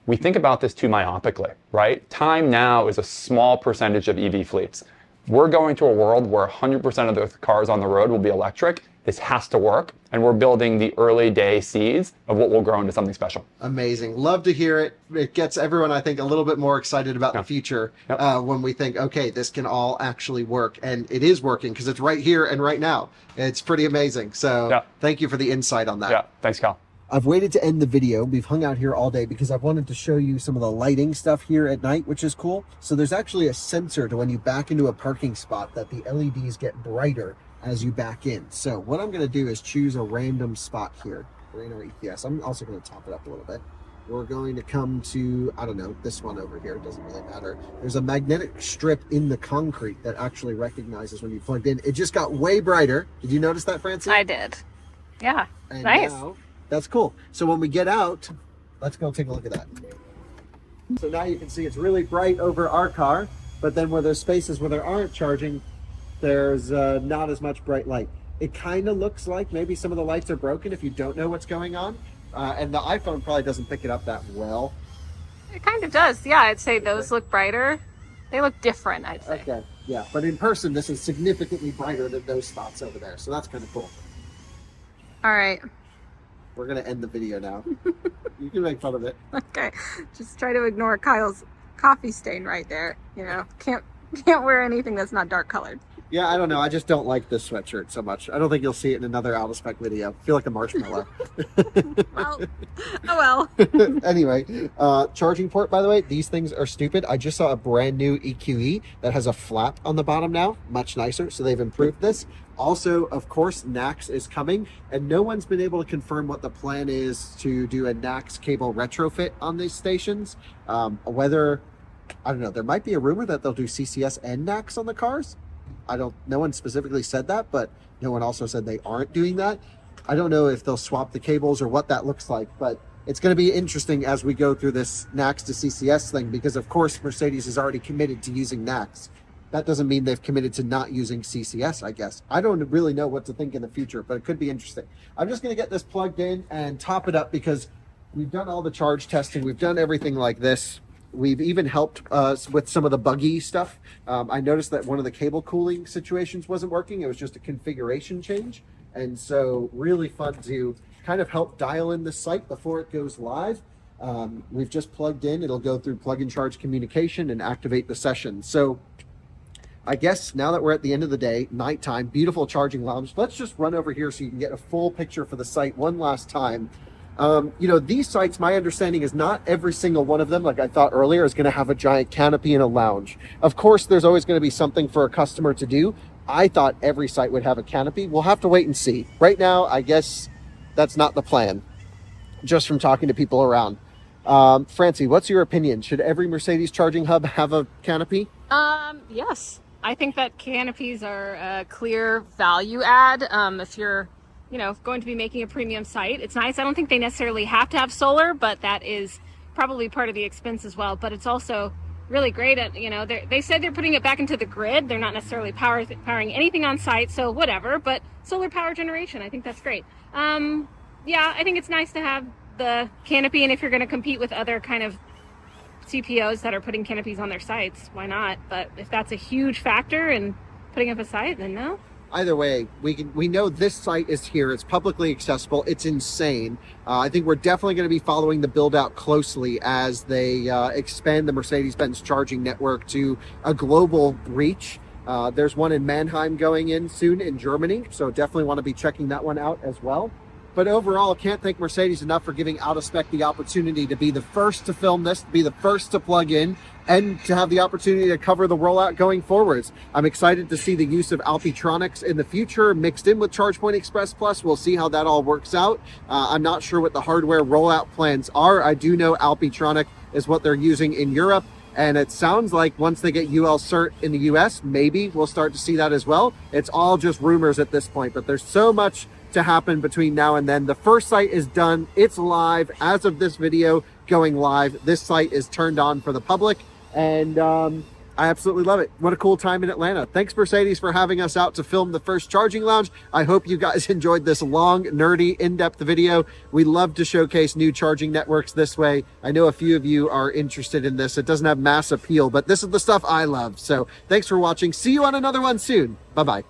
we think about this too myopically, right? Time now is a small percentage of EV fleets. We're going to a world where 100% of the cars on the road will be electric. This has to work, and we're building the early day seeds of what will grow into something special. Amazing. Love to hear it. It gets everyone, I think, a little bit more excited about the future when we think, okay, this can all actually work. And it is working because it's right here and right now. It's pretty amazing. So thank you for the insight on that. Yeah, thanks, Kyle. I've waited to end the video. We've hung out here all day because I've wanted to show you some of the lighting stuff here at night, which is cool. So there's actually a sensor to when you back into a parking spot that the LEDs get brighter as you back in. So what I'm going to do is choose a random spot here. We're in our EPS. I'm also going to top it up a little bit. We're going to come to, I don't know, this one over here. It doesn't really matter. There's a magnetic strip in the concrete that actually recognizes when you plugged in. It just got way brighter. Did you notice that, Francie? I did. Yeah. And nice. Now, that's cool. So when we get out, let's go take a look at that. So now you can see it's really bright over our car, but then where there's spaces where there aren't charging, there's not as much bright light. It kind of looks like maybe some of the lights are broken if you don't know what's going on. And the iPhone probably doesn't pick it up that well. It kind of does. Yeah, I'd say those look brighter. They look different, I'd say. Okay, yeah. But in person, this is significantly brighter than those spots over there. So that's kind of cool. All right. We're going to end the video now. You can make fun of it. Okay. Just try to ignore Kyle's coffee stain right there. You know, can't wear anything that's not dark colored. Yeah, I don't know. I just don't like this sweatshirt so much. I don't think you'll see it in another out of spec video. I feel like a marshmallow. Well, oh well. Anyway, charging port, by the way, these things are stupid. I just saw a brand new EQE that has a flap on the bottom now. Much nicer. So they've improved this. Also, of course, NACS is coming, and no one's been able to confirm what the plan is to do a NACS cable retrofit on these stations. Whether, I don't know, there might be a rumor that they'll do CCS and NACS on the cars. No one specifically said that, but no one also said they aren't doing that. I don't know if they'll swap the cables or what that looks like, but it's going to be interesting as we go through this NACS to CCS thing, because of course Mercedes is already committed to using NACS. That doesn't mean they've committed to not using CCS, I guess. I don't really know what to think in the future, but it could be interesting. I'm just going to get this plugged in and top it up because we've done all the charge testing. We've done everything like this. We've even helped with some of the buggy stuff. I noticed that one of the cable cooling situations wasn't working. It was just a configuration change. And so really fun to kind of help dial in the site before it goes live. We've just plugged in. It'll go through plug and charge communication and activate the session. So I guess now that we're at the end of the day, nighttime, beautiful charging lounge, let's just run over here so you can get a full picture for the site one last time. You know, these sites, my understanding is not every single one of them, like I thought earlier, is going to have a giant canopy and a lounge. Of course, there's always going to be something for a customer to do. I thought every site would have a canopy. We'll have to wait and see. Right now, I guess that's not the plan, just from talking to people around. Francie, what's your opinion? Should every Mercedes charging hub have a canopy? Yes. I think that canopies are a clear value add. If you're going to be making a premium site, it's nice. I don't think they necessarily have to have solar, but that is probably part of the expense as well. But it's also really great at, they said they're putting it back into the grid. They're not necessarily powering anything on site, so whatever, but solar power generation, I think that's great. Yeah, I think it's nice to have the canopy, and if you're going to compete with other kind of CPOs that are putting canopies on their sites, why not? But if that's a huge factor in putting up a site, then no. Either way, we know this site is here. It's publicly accessible. It's insane. I think we're definitely going to be following the build out closely as they expand the Mercedes-Benz charging network to a global reach. There's one in Mannheim going in soon in Germany, so definitely want to be checking that one out as well. But overall, can't thank Mercedes enough for giving Out of Spec the opportunity to be the first to film this, to be the first to plug in, and to have the opportunity to cover the rollout going forwards. I'm excited to see the use of Alpitronics in the future mixed in with ChargePoint Express Plus. We'll see how that all works out. I'm not sure what the hardware rollout plans are. I do know Alpitronic is what they're using in Europe. And it sounds like once they get UL cert in the US, maybe we'll start to see that as well. It's all just rumors at this point, but there's so much to happen between now and then. The first site is done. It's live as of this video going live. This site is turned on for the public, and I absolutely love it. What a cool time in Atlanta. Thanks Mercedes for having us out to film the first charging lounge. I hope you guys enjoyed this long, nerdy, in-depth video. We love to showcase new charging networks this way. I know a few of you are interested in this. It doesn't have mass appeal, but this is the stuff I love. So thanks for watching. See you on another one soon. Bye-bye.